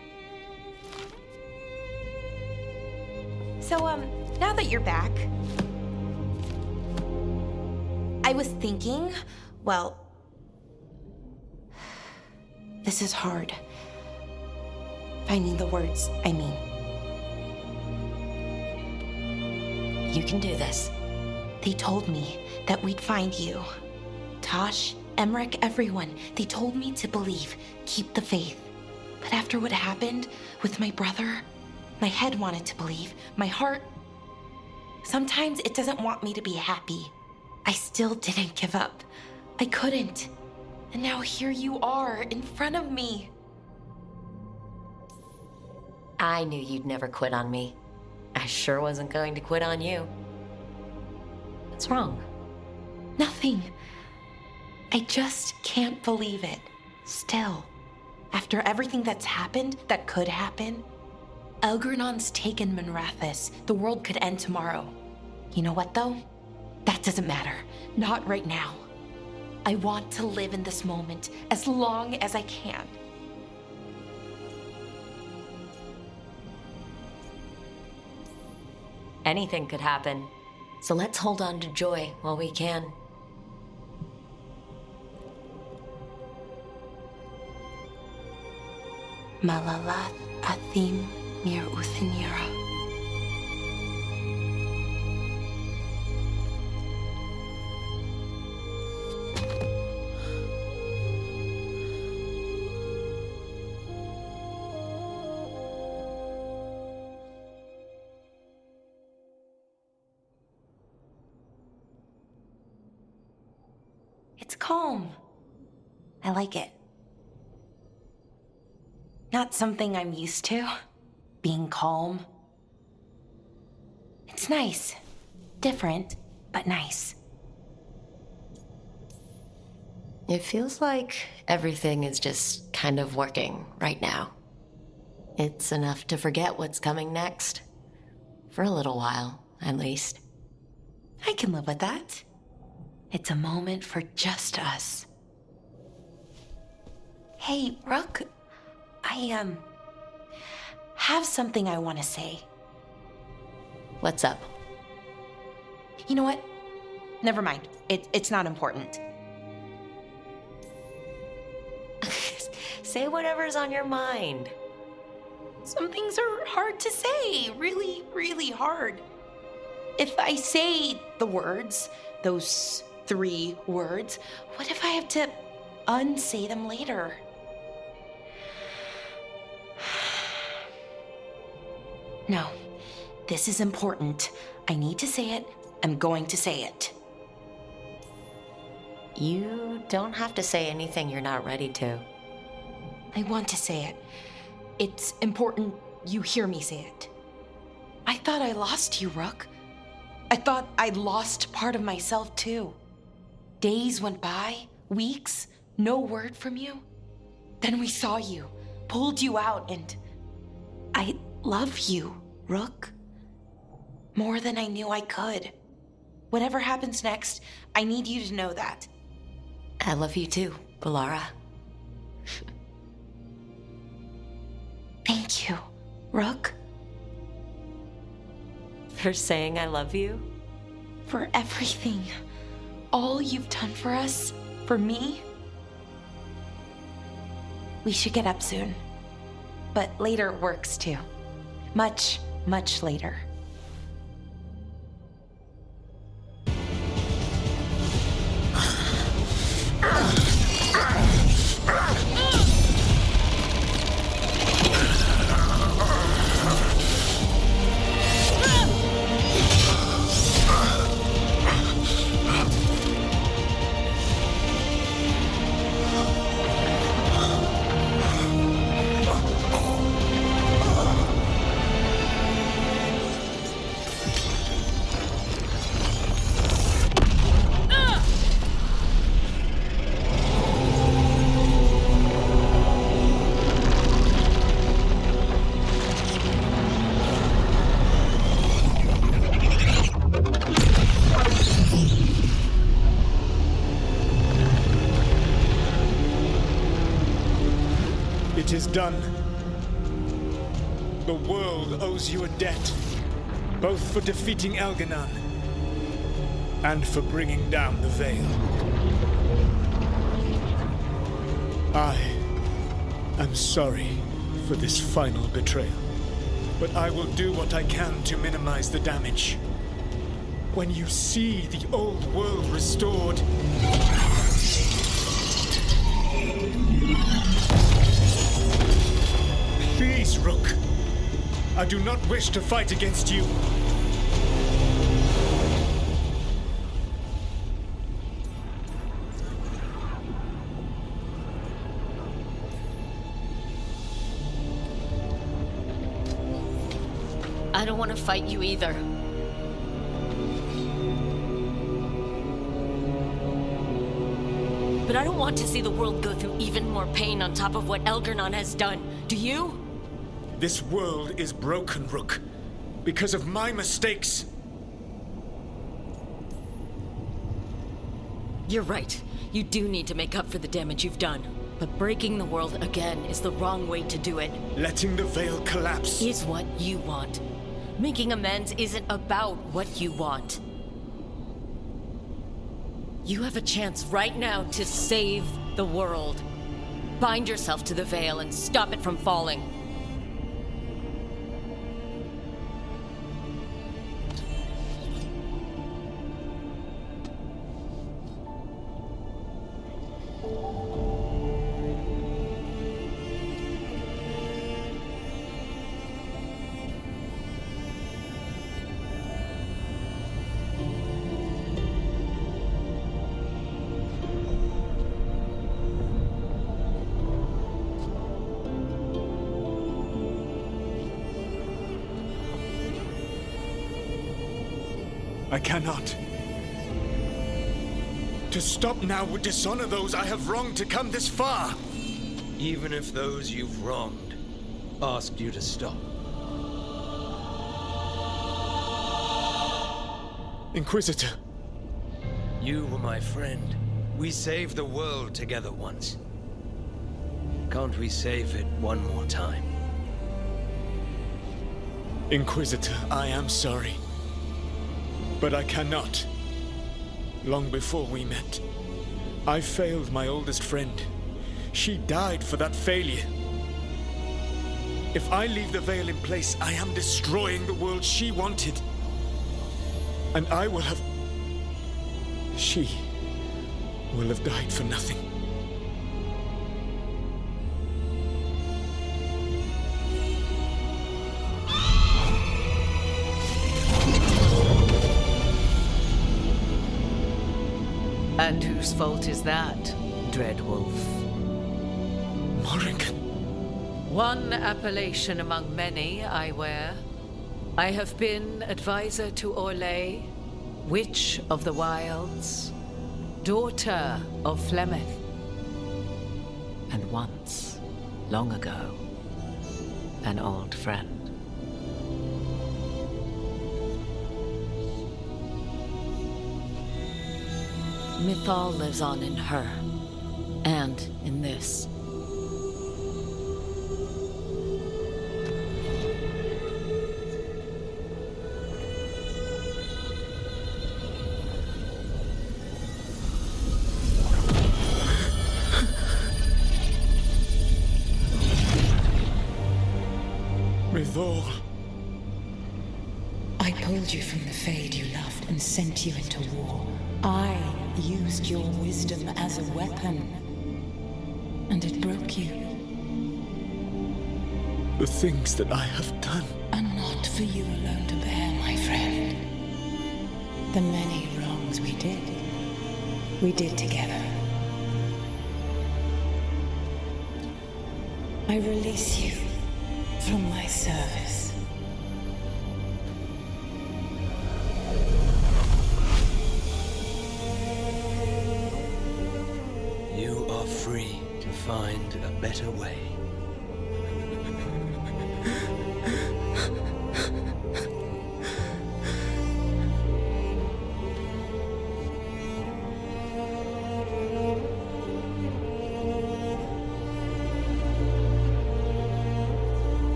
So, now that you're back, I was thinking, well, this is hard. Finding the words, I mean. You can do this. They told me that we'd find you. Tosh, Emmerich, everyone. They told me to believe, keep the faith. But after what happened with my brother, my head wanted to believe. My heart, sometimes it doesn't want me to be happy. I still didn't give up. I couldn't. And now here you are, in front of me. I knew you'd never quit on me. I sure wasn't going to quit on you. What's wrong? Nothing. I just can't believe it. Still. After everything that's happened, that could happen, Elgar'nan's taken Minrathous. The world could end tomorrow. You know what, though? That doesn't matter. Not right now. I want to live in this moment as long as I can. Anything could happen. So let's hold on to joy while we can. Malalath athim mir uthinira. It's calm. I like it. Not something I'm used to, being calm. It's nice. Different, but nice. It feels like everything is just kind of working right now. It's enough to forget what's coming next. For a little while, at least. I can live with that. It's a moment for just us. Hey, Rook. I, have something I want to say. What's up? You know what? Never mind. It's not important. Say whatever's on your mind. Some things are hard to say. Really, really hard. If I say the words, those 3 words, what if I have to unsay them later? No, this is important. I need to say it. I'm going to say it. You don't have to say anything you're not ready to. I want to say it. It's important you hear me say it. I thought I lost you, Rook. I thought I'd lost part of myself, too. Days went by, weeks, no word from you. Then we saw you, pulled you out, and I love you, Rook. More than I knew I could. Whatever happens next, I need you to know that. I love you too, Bellara. Thank you, Rook. For saying I love you? For everything. All you've done for us, for me. We should get up soon. But later works too. Much, much later. It is done. The world owes you a debt, both for defeating Elganon and for bringing down the Veil. I am sorry for this final betrayal, but I will do what I can to minimize the damage. When you see the old world restored, please, Rook. I do not wish to fight against you. I don't want to fight you either. But I don't want to see the world go through even more pain on top of what Elganon has done. Do you? This world is broken, Rook, because of my mistakes. You're right. You do need to make up for the damage you've done. But breaking the world again is the wrong way to do it. Letting the Veil collapse is what you want. Making amends isn't about what you want. You have a chance right now to save the world. Bind yourself to the Veil and stop it from falling. I cannot. To stop now would dishonor those I have wronged to come this far. Even if those you've wronged asked you to stop. Inquisitor. You were my friend. We saved the world together once. Can't we save it one more time? Inquisitor, I am sorry. But I cannot. Long before we met, I failed my oldest friend. She died for that failure. If I leave the veil in place, I am destroying the world she wanted. And I will have... She will have died for nothing. And whose fault is that, Dread Wolf? Morrigan. One appellation among many, I wear. I have been advisor to Orlais, Witch of the Wilds, daughter of Flemeth, and once, long ago, an old friend. Mythal lives on in her, and in this. Mythal. I pulled you from the Fade you loved and sent you into war. I used your wisdom as a weapon, and it broke you. The things that I have done are not for you alone to bear, my friend. The many wrongs we did together. I release you from my service. You are free to find a better way.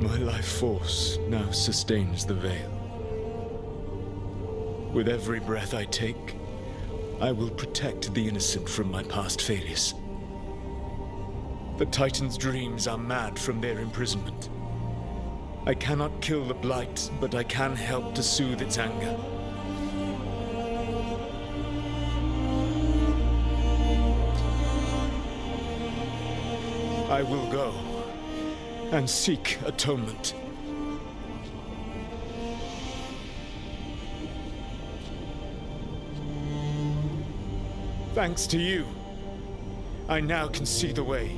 My life force now sustains the veil. With every breath I take, I will protect the innocent from my past failures. The Titan's dreams are mad from their imprisonment. I cannot kill the Blight, but I can help to soothe its anger. I will go and seek atonement. Thanks to you, I now can see the way.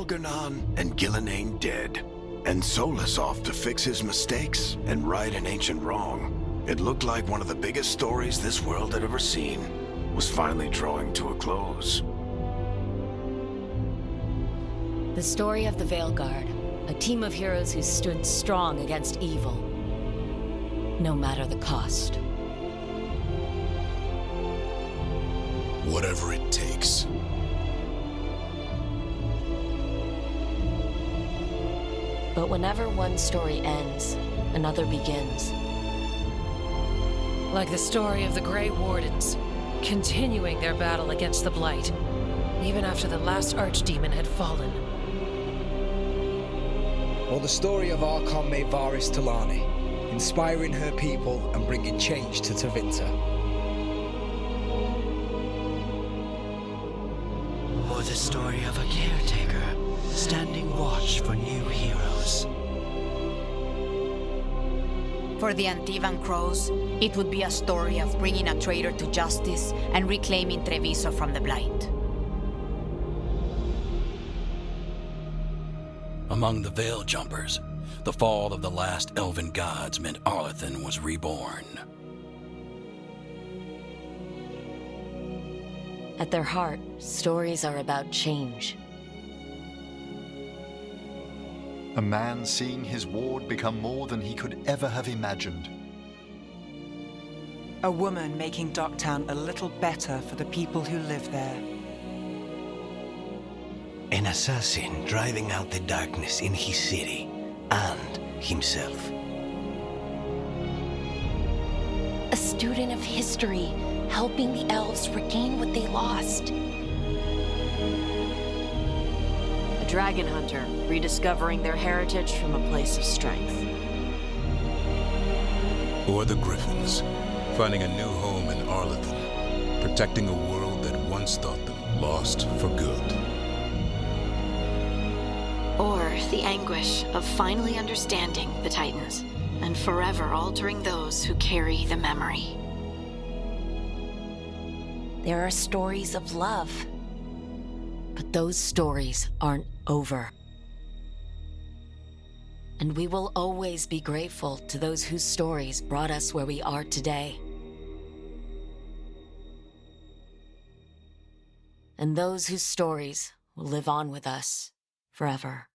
Elgar'nan and Gillenane dead, and Solus off to fix his mistakes and right an ancient wrong. It looked like one of the biggest stories this world had ever seen was finally drawing to a close. The story of the Veilguard, a team of heroes who stood strong against evil, no matter the cost. Whatever it takes. But whenever one story ends, another begins. Like the story of the Grey Wardens, continuing their battle against the Blight, even after the last Archdemon had fallen. Or the story of Archon Maevaris Talani, inspiring her people and bringing change to Tevinter. Or the story of a caretaker, standing watch for new heroes. For the Antivan Crows, it would be a story of bringing a traitor to justice and reclaiming Treviso from the Blight. Among the Veil Jumpers, the fall of the last elven gods meant Arlithin was reborn. At their heart, stories are about change. A man seeing his ward become more than he could ever have imagined. A woman making Docktown a little better for the people who live there. An assassin driving out the darkness in his city and himself. A student of history, helping the elves regain what they lost. A dragon hunter, rediscovering their heritage from a place of strength. Or the Griffins, finding a new home in Arlithin, protecting a world that once thought them lost for good. Or the anguish of finally understanding the Titans and forever altering those who carry the memory. There are stories of love, but those stories aren't over. And we will always be grateful to those whose stories brought us where we are today. And those whose stories will live on with us forever.